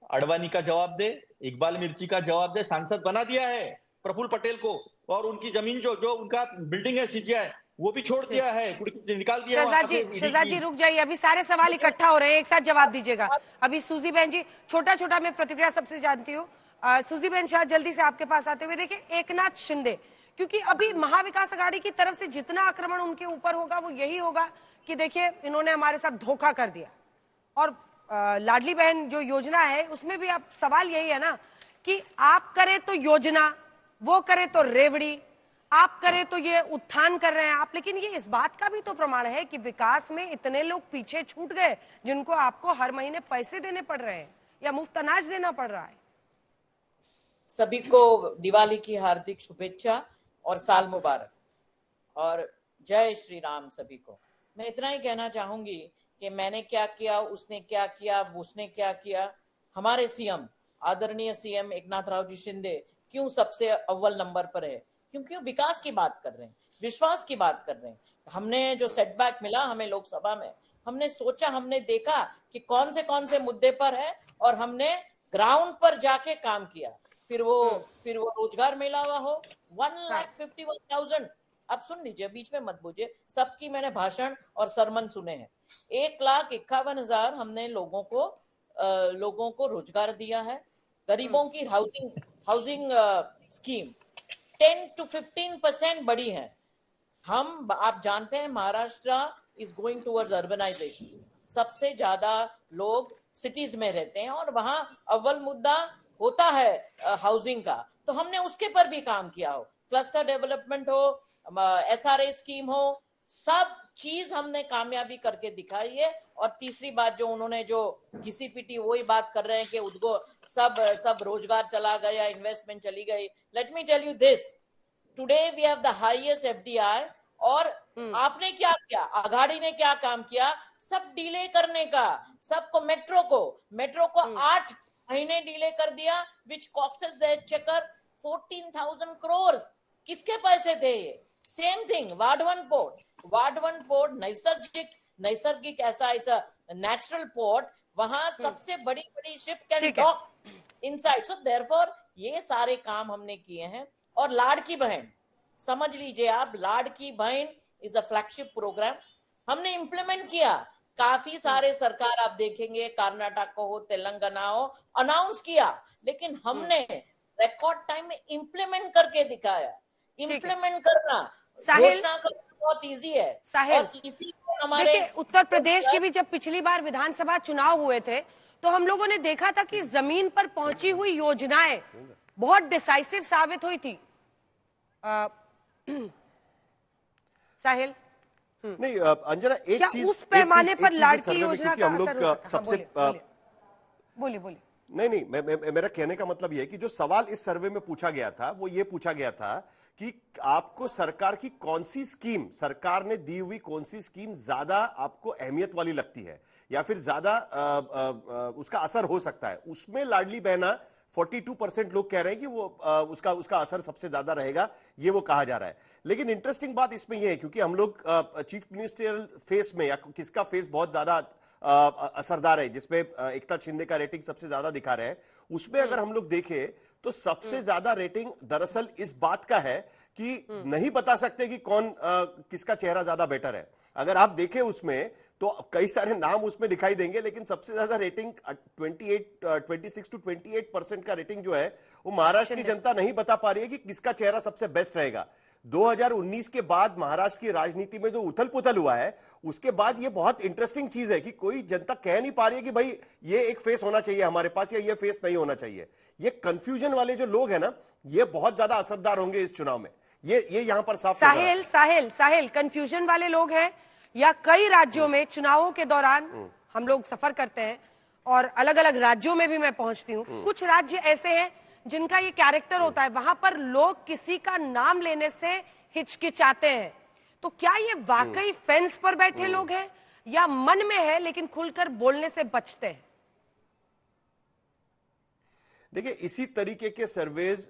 F: अडवाणी का जवाब दे, इकबाल मिर्ची का जवाब दे, सांसद बना दिया है प्रफुल्ल पटेल को, और उनकी जमीन जो उनका बिल्डिंग है सीजीआई वो भी छोड़ दिया है, निकाल दिया है।
A: शहजाद जी रुक जाइए, अभी सारे सवाल इकट्ठा हो रहे हैं, एक साथ जवाब दीजिएगा। अभी सूजी बहन जी, छोटा छोटा मैं प्रतिक्रिया सबसे जानती हूँ। सूजी बहन शायद जल्दी से आपके पास आते हुए, देखिए एकनाथ शिंदे, क्योंकि अभी महाविकास अघाड़ी की तरफ से जितना आक्रमण उनके ऊपर होगा वो यही होगा कि देखिए इन्होंने हमारे साथ धोखा कर दिया। और लाडली बहन जो योजना है उसमें भी अब सवाल यही है ना कि आप करें तो योजना, वो करे तो रेवड़ी, आप करें तो ये उत्थान कर रहे हैं आप, लेकिन ये इस बात का भी तो प्रमाण है कि विकास में इतने लोग पीछे छूट गए जिनको आपको हर महीने पैसे देने पड़ रहे हैं या मुफ्त अनाज देना पड़ रहा है।
G: सभी को दिवाली की हार्दिक शुभेच्छा और साल मुबारक और जय श्री राम सभी को। मैं इतना ही कहना चाहूंगी कि मैंने क्या किया, उसने क्या किया, उसने क्या किया। हमारे सीएम, आदरणीय सीएम एकनाथराव जी शिंदे क्यों सबसे अव्वल नंबर पर है? क्योंकि वो विकास की बात कर रहे हैं, विश्वास की बात कर रहे हैं। हमने जो सेटबैक मिला हमें लोकसभा में, हमने सोचा, हमने देखा कि कौन से मुद्दे पर है और हमने ग्राउंड पर जाके काम किया। फिर वो रोजगार मेला हुआ हो, 1,51,000। अब सुन लीजिए, बीच में मत बोलिए, सबकी मैंने भाषण और सरमन सुने हैं। 1,51,000 हमने लोगों को रोजगार दिया है। गरीबों की हाउसिंग स्कीम 10 to 15% बढ़ी है। आप जानते हैं Maharashtra is going towards urbanization. सबसे ज्यादा लोग सिटीज में रहते हैं और वहां अव्वल मुद्दा होता है हाउसिंग का, तो हमने उसके पर भी काम किया हो। क्लस्टर डेवलपमेंट हो, SRA स्कीम हो, सब चीज हमने कामयाबी करके दिखाई है। और तीसरी बात जो उन्होंने जो घिसी पिटी वही बात कर रहे हैं कि उनको सब रोजगार चला गया, इन्वेस्टमेंट चली गई। Let me tell you this, today we have the highest FDI। और आपने क्या किया, अघाड़ी ने क्या काम किया? सब डिले करने का, सबको मेट्रो को 8 महीने डिले कर दिया, which costs the exchequer 14,000 crore. किसके पैसे थे ये? Same thing Vadhavan port नैसर्गिक ऐसा इट्स अ नेचुरल पोर्ट, वहां सबसे बड़ी ship can dock inside. So therefore ये सारे काम हमने किए हैं। और लाड़की बहन, समझ लीजिए आप, लाड़की बहन इज अ फ्लैगशिप प्रोग्राम हमने इंप्लीमेंट किया। काफी सारे सरकार आप देखेंगे, कर्नाटक को हो, तेलंगाना हो, अनाउंस किया, लेकिन हमने रिकॉर्ड टाइम में इंप्लीमेंट करके दिखाया। इंप्लीमेंट करना, घोषणा करना बहुत इजी है। और इसी को हमारे
A: उत्तर प्रदेश की भी जब पिछली बार विधानसभा चुनाव हुए थे तो हम लोगों ने देखा था कि जमीन पर पहुंची हुई योजनाएं बहुत डिसाइसिव साबित हुई थी। साहिल
C: नहीं अंजना, एक चीज
A: उस पैमाने पर लाड़की योजना का असर हो सकता है? बोलिए।
C: नहीं, मेरा कहने का मतलब यह है कि जो सवाल इस सर्वे में पूछा गया था वो ये पूछा गया था कि आपको सरकार की कौन सी स्कीम, सरकार ने दी हुई कौन सी स्कीम ज्यादा आपको अहमियत वाली लगती है या फिर ज्यादा उसका असर हो सकता है। उसमें लाडली बहना 42% लोग कह रहे हैं कि वो उसका असर सबसे ज्यादा रहेगा, ये वो कहा जा रहा है। लेकिन इंटरेस्टिंग बात इसमें यह है, क्योंकि हम लोग चीफ मिनिस्टरियल फेस में या किसका फेस बहुत ज्यादा असरदार है, जिसपे एकनाथ शिंदे का रेटिंग सबसे ज्यादा दिखा रहे हैं, उसमें अगर हम लोग देखें तो सबसे ज्यादा रेटिंग दरअसल इस बात का है कि नहीं बता सकते कि कौन किसका चेहरा ज्यादा बेटर है। अगर आप देखें उसमें तो कई सारे नाम उसमें दिखाई देंगे, लेकिन सबसे ज्यादा रेटिंग 26 to 28% का रेटिंग जो है वो महाराष्ट्र की जनता नहीं बता पा रही है कि किसका चेहरा सबसे बेस्ट रहेगा। 2019 के बाद महाराष्ट्र की राजनीति में जो उथल पुथल हुआ है, उसके बाद ये बहुत इंटरेस्टिंग चीज है कि कोई जनता कह नहीं पा रही है कि भाई ये एक फेस होना चाहिए हमारे पास या ये फेस नहीं होना चाहिए। ये कंफ्यूजन वाले जो लोग हैं ना, ये बहुत ज्यादा असरदार होंगे इस चुनाव में। ये यहां पर साफ
A: साहिल कंफ्यूजन वाले लोग हैं या कई राज्यों में चुनावों के दौरान हम लोग सफर करते हैं और अलग अलग राज्यों में भी मैं पहुंचती हूँ। कुछ राज्य ऐसे हैं जिनका ये कैरेक्टर होता है, वहां पर लोग किसी का नाम लेने से हिचकिचाते हैं। तो क्या ये वाकई फेंस पर बैठे लोग हैं या मन में है लेकिन खुलकर बोलने से बचते हैं?
C: देखिए, इसी तरीके के सर्वेज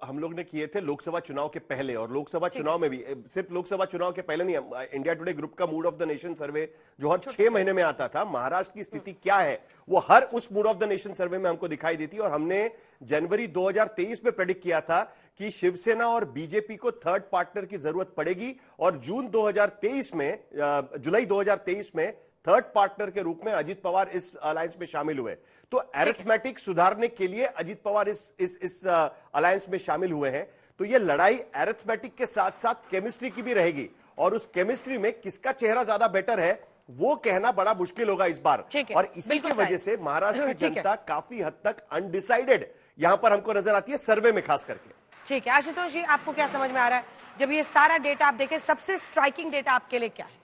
C: हम लोग ने किए थे लोकसभा चुनाव के पहले, और लोकसभा चुनाव में भी, सिर्फ लोकसभा चुनाव के पहले नहीं, इंडिया टुडे ग्रुप का मूड ऑफ द नेशन सर्वे जो हर 6 महीने में आता था, महाराष्ट्र की स्थिति क्या है वो हर उस मूड ऑफ द नेशन सर्वे में हमको दिखाई देती। और हमने जनवरी 2023 में प्रेडिक्ट किया था कि शिवसेना और बीजेपी को थर्ड पार्टनर की जरूरत पड़ेगी, और जून 2023 में, जुलाई 2023 में थर्ड पार्टनर के रूप में अजीत पवार इस अलायंस में शामिल हुए। तो अरिथमेटिक सुधारने के लिए अजीत पवार इस अलायंस में शामिल हुए हैं। तो ये लड़ाई अरिथमेटिक के साथ साथ केमिस्ट्री की भी रहेगी, और उस केमिस्ट्री में किसका चेहरा ज्यादा बेटर है वो कहना बड़ा मुश्किल होगा इस बार। और इसी की वजह से महाराष्ट्र की जनता काफी हद तक अनडिसाइडेड यहां पर हमको नजर आती है, सर्वे में खास करके।
A: ठीक है आशुतोष जी, आपको क्या समझ में आ रहा है जब ये सारा डेटा आप देखें? सबसे स्ट्राइकिंग डेटा आपके लिए क्या है?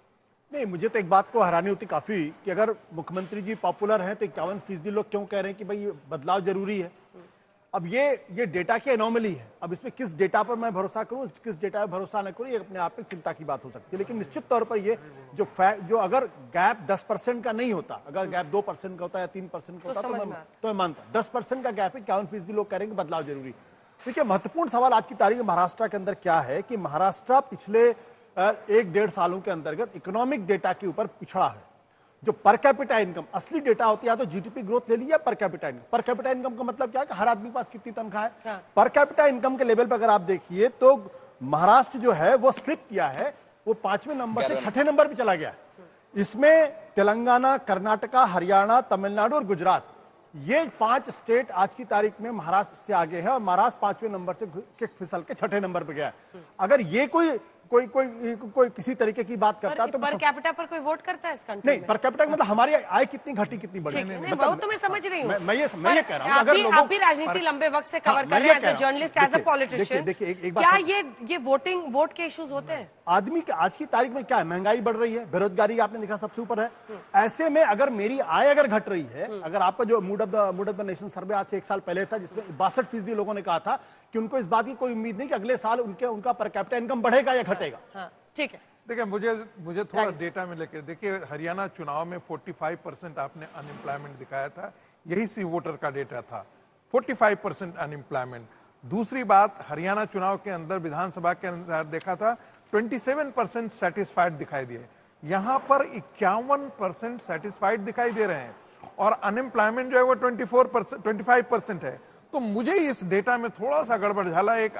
H: नहीं, मुझे तो एक बात को हैरानी होती काफी कि अगर मुख्यमंत्री जी पॉपुलर हैं तो 51% लोग क्यों कह रहे हैं कि भाई बदलाव जरूरी है। अब ये डेटा की एनोमली है। अब इसमें किस डेटा पर मैं भरोसा करूं, किस डेटा पर भरोसा न करूं, ये अपने आप में चिंता की बात हो सकती है। लेकिन निश्चित तौर पर ये जो अगर गैप 10% का नहीं होता, अगर गैप 2% का होता है या 3% का होता तो मैं मानता। 10% का गैप है, 51% लोग कह रहे हैं कि बदलाव जरूरी। देखिए, महत्वपूर्ण सवाल आज की तारीख में महाराष्ट्र के अंदर क्या है कि महाराष्ट्र पिछले 1-1.5 सालों के अंतर्गत इकोनॉमिक डेटा के ऊपर पिछड़ा है। जो पर कैपिटा इनकम असली डेटा होती है, तो जीडीपी ग्रोथ ले लिया, पर कैपिटा इनकम। पर कैपिटा इनकम का मतलब क्या है कि हर आदमी के पास कितनी तनख्वाह है।
A: हाँ।
H: पर कैपिटा इनकम के लेवल पर अगर आप देखिए तो महाराष्ट्र जो है वो स्लिप किया है, वो 5वें नंबर से 6ठे नंबर पे चला गया है। इसमें तेलंगाना, कर्नाटका, हरियाणा, तमिलनाडु और गुजरात, ये 5 स्टेट आज की तारीख में महाराष्ट्र से आगे है, और महाराष्ट्र 5वें नंबर से फिसल के 6ठे नंबर पे गया है। अगर ये कोई किसी तरीके की बात करता है तो
A: पर कैपिटा पर कोई वोट करता है इस कंट्री
H: नहीं, पर कैपिटा मतलब हमारी आय कितनी घटी कितनी बढ़ी,
A: वो तो मैं समझ रही हूँ।
H: मैं ये कह रहा हूँ, अगर
A: आप भी राजनीति लंबे वक्त से कवर कर रहे हैं, as a journalist, as a politician, क्या ये वोट के इश्यूज होते हैं?
H: आदमी के आज की तारीख में क्या है, महंगाई बढ़ रही है, बेरोजगारी आपने देखा सबसे ऊपर है। ऐसे में अगर मेरी आय अगर घट रही है, अगर आपका जो मूड ऑफ द नेशन सर्वे आज से 1 साल पहले था जिसमें 62% लोगों ने कहा था कि उनको इस बात की कोई उम्मीद नहीं कि अगले साल उनका पर कैपिटा इनकम बढ़ेगा या घटेगा।
A: ठीक है,
I: देखिए, मुझे थोड़ा डेटा में लेकर देखिए, हरियाणा चुनाव में 45% आपने अनएम्प्लॉयमेंट दिखाया था, यही सी वोटर का डेटा था, 45% अनएम्प्लॉयमेंट। दूसरी बात, हरियाणा चुनाव के अंदर विधानसभा के अंदर देखा था 27% सेटिस्फाइड दिखाई दिए, यहां पर 51% सेटिस्फाइड दिखाई दे रहे हैं, और अनएम्प्लॉयमेंट जो है वो 25% है। तो मुझे इस डेटा में थोड़ा सा गड़बड़ झाला, एक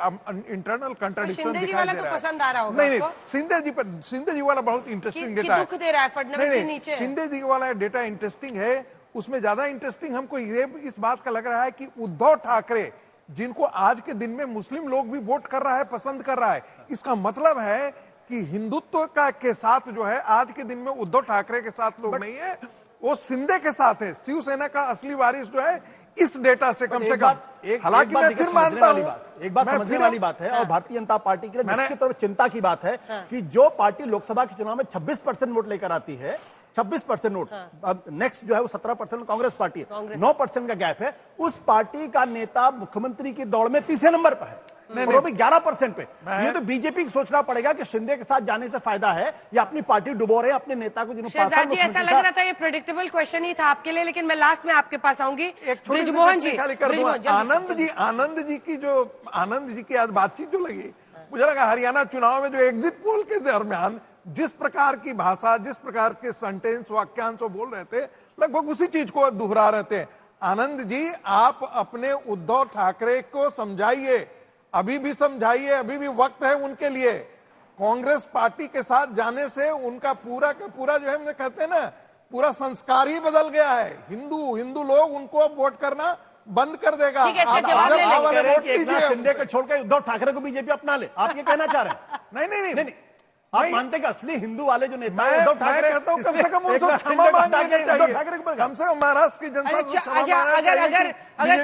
I: इंटरनल कंट्राडिक्शन दिखाई दे रहा है।
A: पसंद आ रहा होगा
I: नहीं, शिंदे जी वाला बहुत इंटरेस्टिंग डेटा है।
A: दुख दे रहा है फडणवीस से नीचे।
I: शिंदे जी वाला डेटा इंटरेस्टिंग है। उसमें ज्यादा इंटरेस्टिंग हमको ये इस बात का लग रहा है कि उद्धव ठाकरे, जिनको आज के दिन में मुस्लिम लोग भी वोट कर रहा है, पसंद कर रहा है, इसका मतलब है कि हिंदुत्व के साथ जो है आज के दिन में उद्धव ठाकरे के साथ लोग नहीं है, वो शिंदे के साथ है। शिवसेना का असली वारिस जो है इस डेटा से कम से कम, हालांकि मैं फिर मानता हूं,
H: एक बात समझने वाली बात है, और भारतीय जनता पार्टी के लिए निश्चित तौर पर चिंता की बात है कि जो पार्टी लोकसभा के चुनाव में 26% वोट लेकर आती है, 26% वोट, अब नेक्स्ट जो है वो 17% कांग्रेस पार्टी है, 9% का गैप है, उस पार्टी का नेता मुख्यमंत्री की दौड़ में 3 नंबर पर है, वो भी 11% पे। ये तो बीजेपी को सोचना पड़ेगा कि शिंदे के साथ जाने से फायदा है या अपनी पार्टी डुबो रहे अपने नेता को, जिन्होंने
A: शहजाद जी, ऐसा लग रहा था ये प्रेडिक्टेबल क्वेश्चन ही था आपके लिए, लेकिन मैं लास्ट में आपके पास आऊंगी। ब्रिजमोहन जी,
I: आनंद जी की आज बातचीत जो लगी, मुझे लगा हरियाणा चुनाव में जो एग्जिट पोल के दरमियान जिस प्रकार की भाषा, जिस प्रकार के सेंटेंस, वाक्यांश बोल रहे थे, लगभग उसी चीज को दोहरा रहे थे। आनंद जी, आप अपने उद्धव ठाकरे को समझाइए, अभी भी समझाइए, अभी भी वक्त है उनके लिए। कांग्रेस पार्टी के साथ जाने से उनका पूरा का पूरा जो है, कहते हैं ना, पूरा संस्कार ही बदल गया है। हिंदू लोग उनको अब वोट करना बंद कर देगा।
H: शिंदे को छोड़कर उद्धव ठाकरे को बीजेपी अपना ले, आप ये कहना चाह रहे हैं? नहीं, आप मानते कि असली हिंदू वाले जो नेता उद्धव ठाकरे,
I: कहता हूं कम से कम उनको क्षमा मांगना चाहिए, कम से कम महाराष्ट्र की जनता को क्षमा मांगना चाहिए।
A: अगर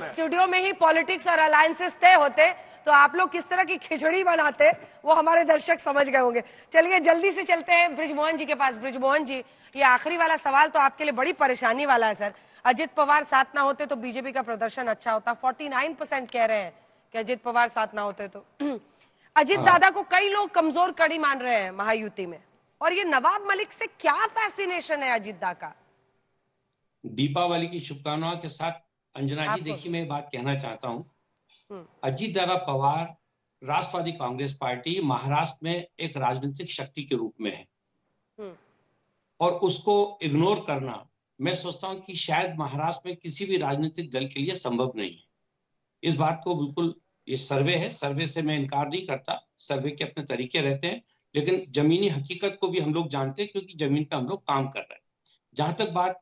A: स्टूडियो में ही पॉलिटिक्स और अलायंसेस तय होते तो आप लोग किस तरह की खिचड़ी बनाते वो हमारे दर्शक समझ गए होंगे। चलिए जल्दी से चलते हैं ब्रिजमोहन जी के पास। ब्रिजमोहन जी, ये आखिरी वाला सवाल तो आपके लिए बड़ी परेशानी वाला है सर। अजित पवार साथ ना होते तो बीजेपी का प्रदर्शन अच्छा होता, 49% कह रहे हैं कि अजित पवार साथ ना होते तो। अजित दादा को कई लोग कमजोर कड़ी मान रहे हैं महायुति में, और ये नवाब मलिक से क्या फैसिनेशन है अजित दा का?
J: दीपावली की शुभकामनाओं के साथ अंजना जी, देखिए मैं बात कहना चाहता हूं, अजित दादा पवार राष्ट्रवादी कांग्रेस पार्टी महाराष्ट्र में एक राजनीतिक शक्ति के रूप में है, और उसको इग्नोर करना मैं सोचता हूं कि शायद महाराष्ट्र में किसी भी राजनीतिक दल के लिए संभव नहीं है। इस बात को बिल्कुल, ये सर्वे है, सर्वे से मैं इनकार नहीं करता, सर्वे के अपने तरीके रहते हैं, लेकिन जमीनी हकीकत को भी हम लोग जानते हैं क्योंकि जमीन पे हम लोग काम कर रहे हैं। जहां तक बात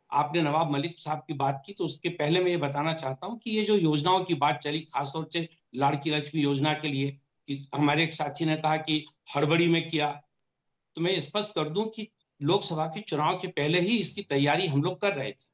J: आपने नवाब मलिक साहब की बात की, तो उसके पहले मैं ये बताना चाहता हूं कि ये जो योजनाओं की बात चली, खासतौर से लाड़की लक्ष्मी योजना के लिए, कि हमारे एक साथी ने कहा कि हड़बड़ी में किया, तो मैं स्पष्ट कर दूं कि लोकसभा के चुनाव के पहले ही इसकी तैयारी हम लोग कर रहे थे,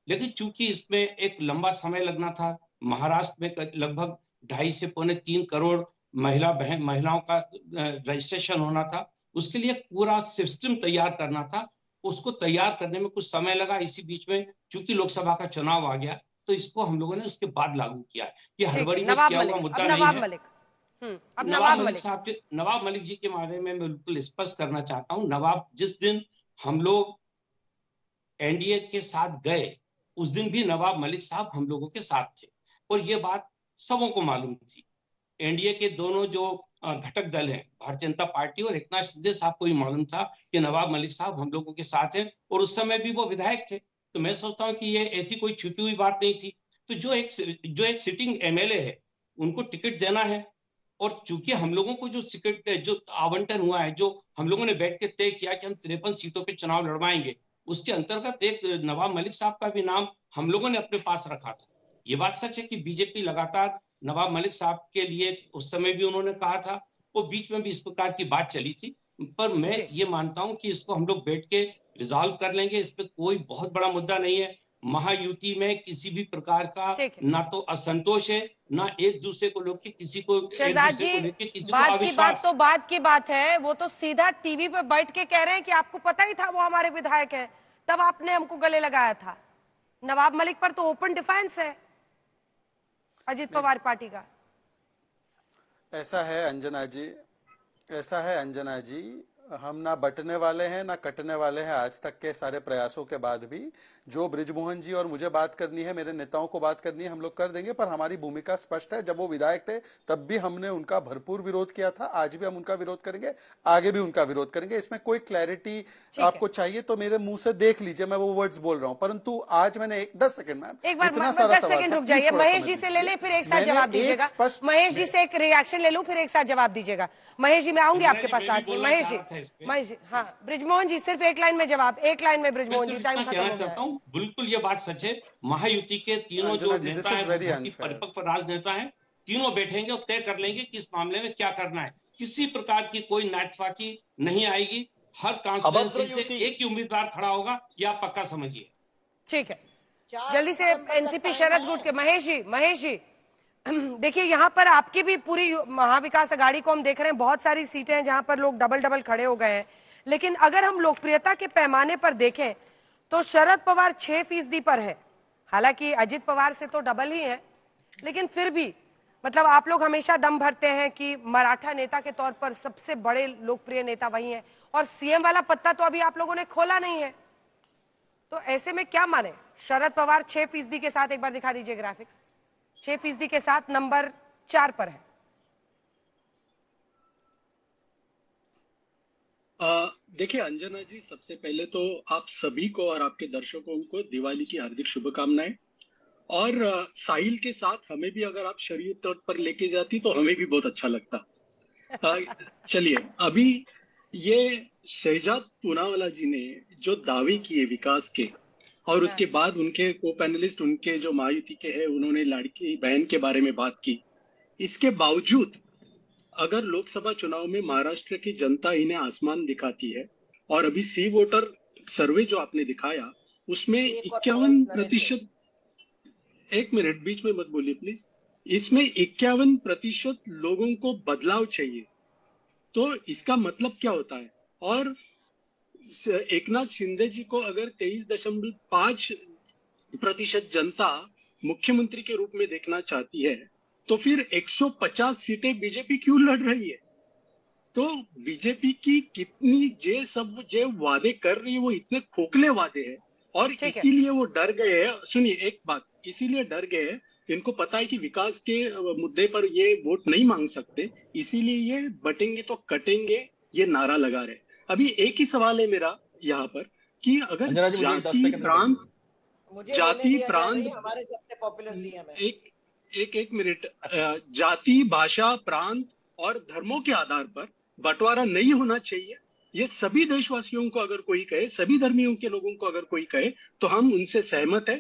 J: लेकिन चूंकि इसमें एक लंबा समय लगना था, महाराष्ट्र में लगभग 2.5 से 3 करोड़ महिलाओं का रजिस्ट्रेशन होना था, उसके लिए पूरा सिस्टम तैयार करना था, उसको तैयार करने में कुछ समय लगा। इसी बीच में चूंकि लोकसभा का चुनाव आ गया, तो इसको हम लोगों ने उसके बाद लागू किया है। ये हड़बड़ी में किया हुआ मुद्दा नहीं है। नवाब मलिक जी के बारे में मैं बिल्कुल स्पष्ट करना चाहता हूं, नवाब जिस दिन हम लोग एनडीए के साथ गए, उस दिन भी नवाब मलिक साहब हम लोगों के साथ थे, और ये बात सबों को मालूम थी। एनडीए के दोनों जो घटक दल हैं, भारतीय जनता पार्टी और एकनाथ शिंदे साहब को ही मालूम था कि नवाब मलिक साहब हम लोगों के साथ हैं, और उस समय भी वो विधायक थे। तो मैं सोचता हूं कि ये ऐसी कोई छुपी हुई बात नहीं थी। तो जो एक सिटिंग एमएलए है, उनको टिकट देना है, और चूंकि हम लोगों को जो आवंटन हुआ है, जो हम लोगों ने बैठ के तय किया कि हम 53 सीटों पे चुनाव लड़वाएंगे, उसके अंतर्गत एक नवाब मलिक साहब का भी नाम हम लोगों ने अपने पास रखा था। ये बात सच है कि बीजेपी लगातार नवाब मलिक साहब के लिए उस समय भी उन्होंने कहा था, वो बीच में भी इस प्रकार की बात चली थी, पर मैं ये मानता हूं कि इसको हम लोग बैठ के रिजॉल्व कर लेंगे। इस पे कोई बहुत बड़ा मुद्दा नहीं है। महायुति में किसी भी प्रकार का ना तो असंतोष है, ना एक दूसरे को लेकर किसी को,
A: शहजाद जी, बात की बात है, वो तो सीधा टीवी पे बैठ के कह रहे हैं कि आपको पता ही था वो हमारे विधायक है, तब आपने हमको गले लगाया था। नवाब मलिक पर तो ओपन डिफेंस है अजित पवार पार्टी का।
B: ऐसा है अंजना जी, हम ना बटने वाले हैं ना कटने वाले हैं। आज तक के सारे प्रयासों के बाद भी जो बृजमोहन जी और मुझे बात करनी है, मेरे नेताओं को बात करनी है, हम लोग कर देंगे, पर हमारी भूमिका स्पष्ट है। जब वो विधायक थे तब भी हमने उनका भरपूर विरोध किया था, आज भी हम उनका विरोध करेंगे, आगे भी उनका विरोध करेंगे। इसमें कोई क्लैरिटी आपको चाहिए तो मेरे मुंह से देख लीजिए, मैं वो वर्ड्स बोल रहा हूं। परंतु आज मैंने 10 सेकंड में
A: एक बार 10 सेकंड रुक जाइए, महेश जी से ले ले, फिर एक साथ जवाब दीजिएगा। महेश जी से एक रिएक्शन ले लूं, फिर एक साथ जवाब दीजिएगा। महेश जी, मैं आऊंगी आपके पास लास्ट में। महेश जी, हाँ, ब्रिजमोहन जी सिर्फ एक लाइन में जवाब, एक लाइन में ब्रिजमोहन जी, टाइम खत्म हो गया।
J: बिल्कुल ये बात सच है, महायुति के तीनों जो नेता हैं, परिपक्व राजनेता हैं, तीनों बैठेंगे और तय कर लेंगे कि इस मामले में क्या करना है। किसी प्रकार की कोई नाटफाकी नहीं आएगी, हर कॉन्स्टिट्यूएंसी से एक ही उम्मीदवार खड़ा होगा, ये आप पक्का समझिए।
A: ठीक है, जल्दी से एनसीपी शरद गुट के महेश जी देखिए, यहाँ पर आपकी भी पूरी महाविकास अघाड़ी को हम देख रहे हैं, बहुत सारी सीटें हैं जहां पर लोग डबल खड़े हो गए हैं, लेकिन अगर हम लोकप्रियता के पैमाने पर देखें तो शरद पवार 6% पर है। हालांकि अजित पवार से तो डबल ही है, लेकिन फिर भी मतलब आप लोग हमेशा दम भरते हैं कि मराठा नेता के तौर पर सबसे बड़े लोकप्रिय नेता वही हैं, और सीएम वाला पत्ता तो अभी आप लोगों ने खोला नहीं है। तो ऐसे में क्या माने, शरद पवार 6% के साथ, एक बार दिखा दीजिए ग्राफिक्स, 6% के साथ नंबर 4 पर है।
K: देखिए अंजना जी, सबसे पहले तो आप सभी को और आपके दर्शकों को दिवाली की हार्दिक शुभकामनाएं। और साहिल के साथ हमें भी अगर आप शरीर तौर पर लेके जाती तो हमें भी बहुत अच्छा लगता। चलिए, अभी ये शहजाद पूनावाला जी ने जो दावे किए विकास के, और उसके बाद उनके को पैनलिस्ट, उनके जो महायुति के हैं, उन्होंने लड़की बहन के बारे में बात की। इसके बावजूद अगर लोकसभा चुनाव में महाराष्ट्र की जनता इन्हें आसमान दिखाती है, और अभी सी वोटर सर्वे जो आपने दिखाया उसमें 51%, एक मिनट बीच में मत बोलिए प्लीज, इसमें 51% लोगों को बदलाव चाहिए। तो इसका मतलब क्या होता है? और एकनाथ शिंदे जी को अगर 23.5% जनता मुख्यमंत्री के रूप में देखना चाहती है, तो फिर 150 सीटें बीजेपी क्यों लड़ रही है? तो बीजेपी की कितनी जे वादे कर रही है वो इतने खोखले वादे हैं, और इसीलिए वो डर गए हैं। सुनिए एक बात, इसीलिए डर गए हैं, इनको पता है कि विकास के मुद्दे पर ये वोट नहीं मांग सकते, इसीलिए ये बटेंगे तो कटेंगे ये नारा लगा रहे। अभी एक ही सवाल है मेरा यहाँ पर कि अगर जाति प्रांत
G: हमारे सबसे पॉपुलर सीएम है,
K: एक मिनट, जाति, भाषा, प्रांत और धर्मों के आधार पर बंटवारा नहीं होना चाहिए, ये सभी देशवासियों को अगर कोई कहे, सभी धर्मियों के लोगों को अगर कोई कहे, तो हम उनसे सहमत है।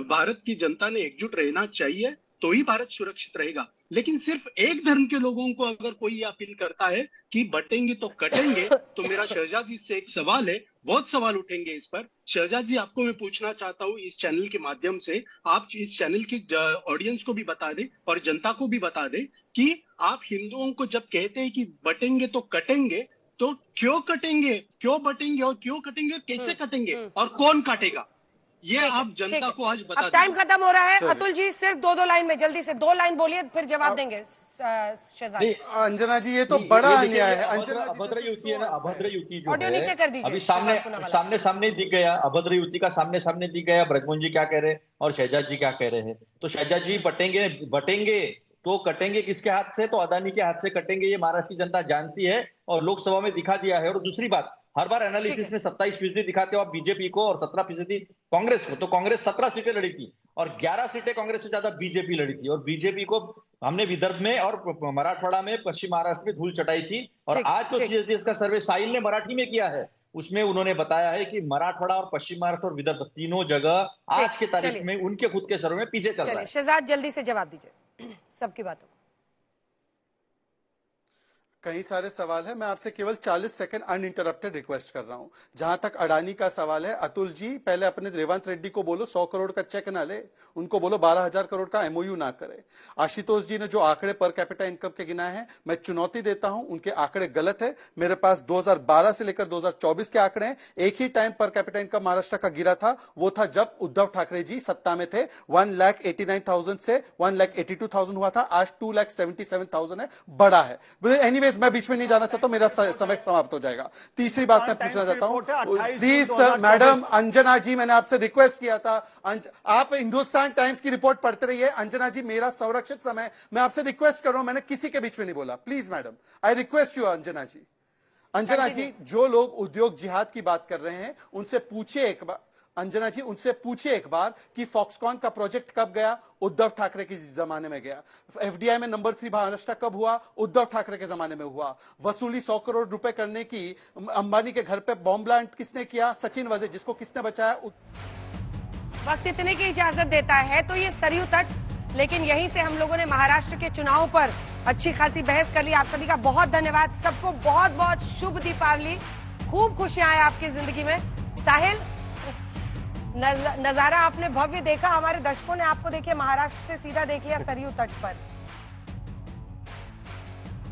K: भारत की जनता ने एकजुट रहना चाहिए, तो ही भारत सुरक्षित रहेगा। लेकिन सिर्फ एक धर्म के लोगों को अगर कोई अपील करता है कि बटेंगे तो कटेंगे, तो मेरा शहजाद जी से एक सवाल है, बहुत सवाल उठेंगे इस पर। शहजाद जी, आपको मैं पूछना चाहता हूँ इस चैनल के माध्यम से, आप इस चैनल की ऑडियंस को भी बता दें और जनता को भी बता दें कि आप हिंदुओं को जब कहते हैं कि बटेंगे तो कटेंगे, तो क्यों कटेंगे, क्यों बटेंगे और क्यों कटेंगे, कैसे कटेंगे और कौन काटेगा, ये आप जनता को आज बता दीजिए।
A: टाइम खत्म हो रहा है। अतुल जी सिर्फ दो लाइन में, जल्दी से 2 लाइन बोलिए, फिर जवाब देंगे शहजाद।
B: अंजना जी ये तो बड़ा अन्याय है।
F: अभद्र युति है ना, अभद्र युति जो
A: ऑडियो नीचे कर दीजिए।
F: अभी सामने दिख गया, अभद्र युति का सामने दिख गया, ब्रजमोहन जी क्या कह रहे हैं और शहजाद जी क्या कह रहे हैं। तो शहजाद जी बटेंगे तो कटेंगे किसके हाथ से? तो अदानी के हाथ से कटेंगे, ये महाराष्ट्र की जनता जानती है और लोकसभा में दिखा दिया है। और दूसरी बात, हर बार एनालिसिस में 27% दिखाते हो आप बीजेपी को और 17% कांग्रेस को। तो कांग्रेस 17 सीटें लड़ी थी और 11 सीटें कांग्रेस से ज्यादा बीजेपी लड़ी थी, और बीजेपी को हमने विदर्भ में और मराठवाड़ा में, पश्चिम महाराष्ट्र में धूल चटाई थी। और आज तो CSDS का सर्वे साहिल ने मराठी में किया है, उसमें उन्होंने बताया है कि मराठवाड़ा और पश्चिम महाराष्ट्र और विदर्भ तीनों जगह आज के तारीख में उनके खुद के सर्वे में पीछे चल रहा है।
A: शहजाद जल्दी से जवाब दीजिए सबकी बातों।
B: कई सारे सवाल है, मैं आपसे केवल 40 सेकंड अनइंटरप्टेड रिक्वेस्ट कर रहा हूं। जहां तक अडानी का सवाल है, अतुल जी पहले अपने रेवंत रेड्डी को बोलो 100 करोड़ का चेक ना ले, उनको बोलो 12,000 करोड़ का MOU ना करे। आशुतोष जी ने जो आंकड़े पर कैपिटा इनकम के गिनाए हैं, मैं चुनौती देता हूं, उनके आंकड़े गलत है। मेरे पास 2012 से लेकर 2024 के आंकड़े हैं। एक ही time per capita income Maharashtra का गिरा था, वो था जब उद्धव ठाकरे जी सत्ता में थे। 1,89,000 से 1,82,000 हुआ था, आज 2,77,000 है, बड़ा है। एनीवेज मैं बीच में नहीं जाना चाहता, मेरा समय समाप्त हो जाएगा। तीसरी बात मैं पूछना चाहता हूं, प्लीज मैडम अंजना जी, मैंने आपसे रिक्वेस्ट किया था, आप हिंदुस्तान टाइम्स की रिपोर्ट पढ़ते रहिए। अंजना जी मेरा संरक्षित समय, मैं आपसे रिक्वेस्ट कर रहा हूं, मैंने किसी के बीच में नहीं बोला। Please madam, I request you Anjana ji. Anjana ji, जो लोग उद्योग जिहाद की बात कर रहे हैं उनसे पूछिए एक बार, अंजना जी उनसे पूछिए एक बार कि फॉक्सकॉन का प्रोजेक्ट कब गया? उद्धव ठाकरे के जमाने में गया। FDI में नंबर 3 महाराष्ट्र कब हुआ? उद्धव ठाकरे के जमाने में हुआ। वसूली 100 करोड़ रुपए करने की अंबानी के घर पे बॉम्ब ब्लास्ट किसने किया? सचिन वजे, जिसको किसने बचाया?
A: वक्त इतने की इजाजत देता है तो ये सरयू तट, लेकिन यहीं से हम लोगों ने महाराष्ट्र के चुनाव पर अच्छी खासी बहस कर ली। आप सभी का बहुत धन्यवाद, सबको बहुत बहुत शुभ दीपावली, खूब खुशियां आए आपकी जिंदगी में। साहिल, नजारा आपने भव्य देखा, हमारे दर्शकों ने आपको देखिए महाराष्ट्र से सीधा देख लिया सरयू तट पर।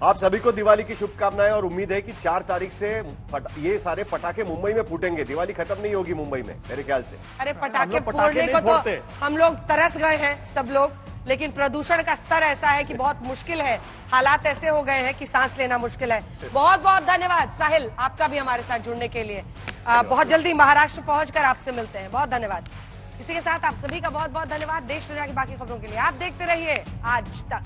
C: आप सभी को दिवाली की शुभकामनाएं और उम्मीद है कि 4 तारीख से ये सारे पटाखे मुंबई में फूटेंगे। दिवाली खत्म नहीं होगी मुंबई में मेरे ख्याल से।
A: अरे पटाखे फोड़ने को तो हम लोग तरस गए हैं सब लोग, लेकिन प्रदूषण का स्तर ऐसा है कि बहुत मुश्किल है, हालात ऐसे हो गए हैं कि सांस लेना मुश्किल है। बहुत बहुत धन्यवाद साहिल, आपका भी हमारे साथ जुड़ने के लिए। बहुत जल्दी महाराष्ट्र पहुंचकर आपसे मिलते हैं, बहुत धन्यवाद। इसी के साथ आप सभी का बहुत बहुत धन्यवाद। देश दुनिया की बाकी खबरों के लिए आप देखते रहिए आज तक।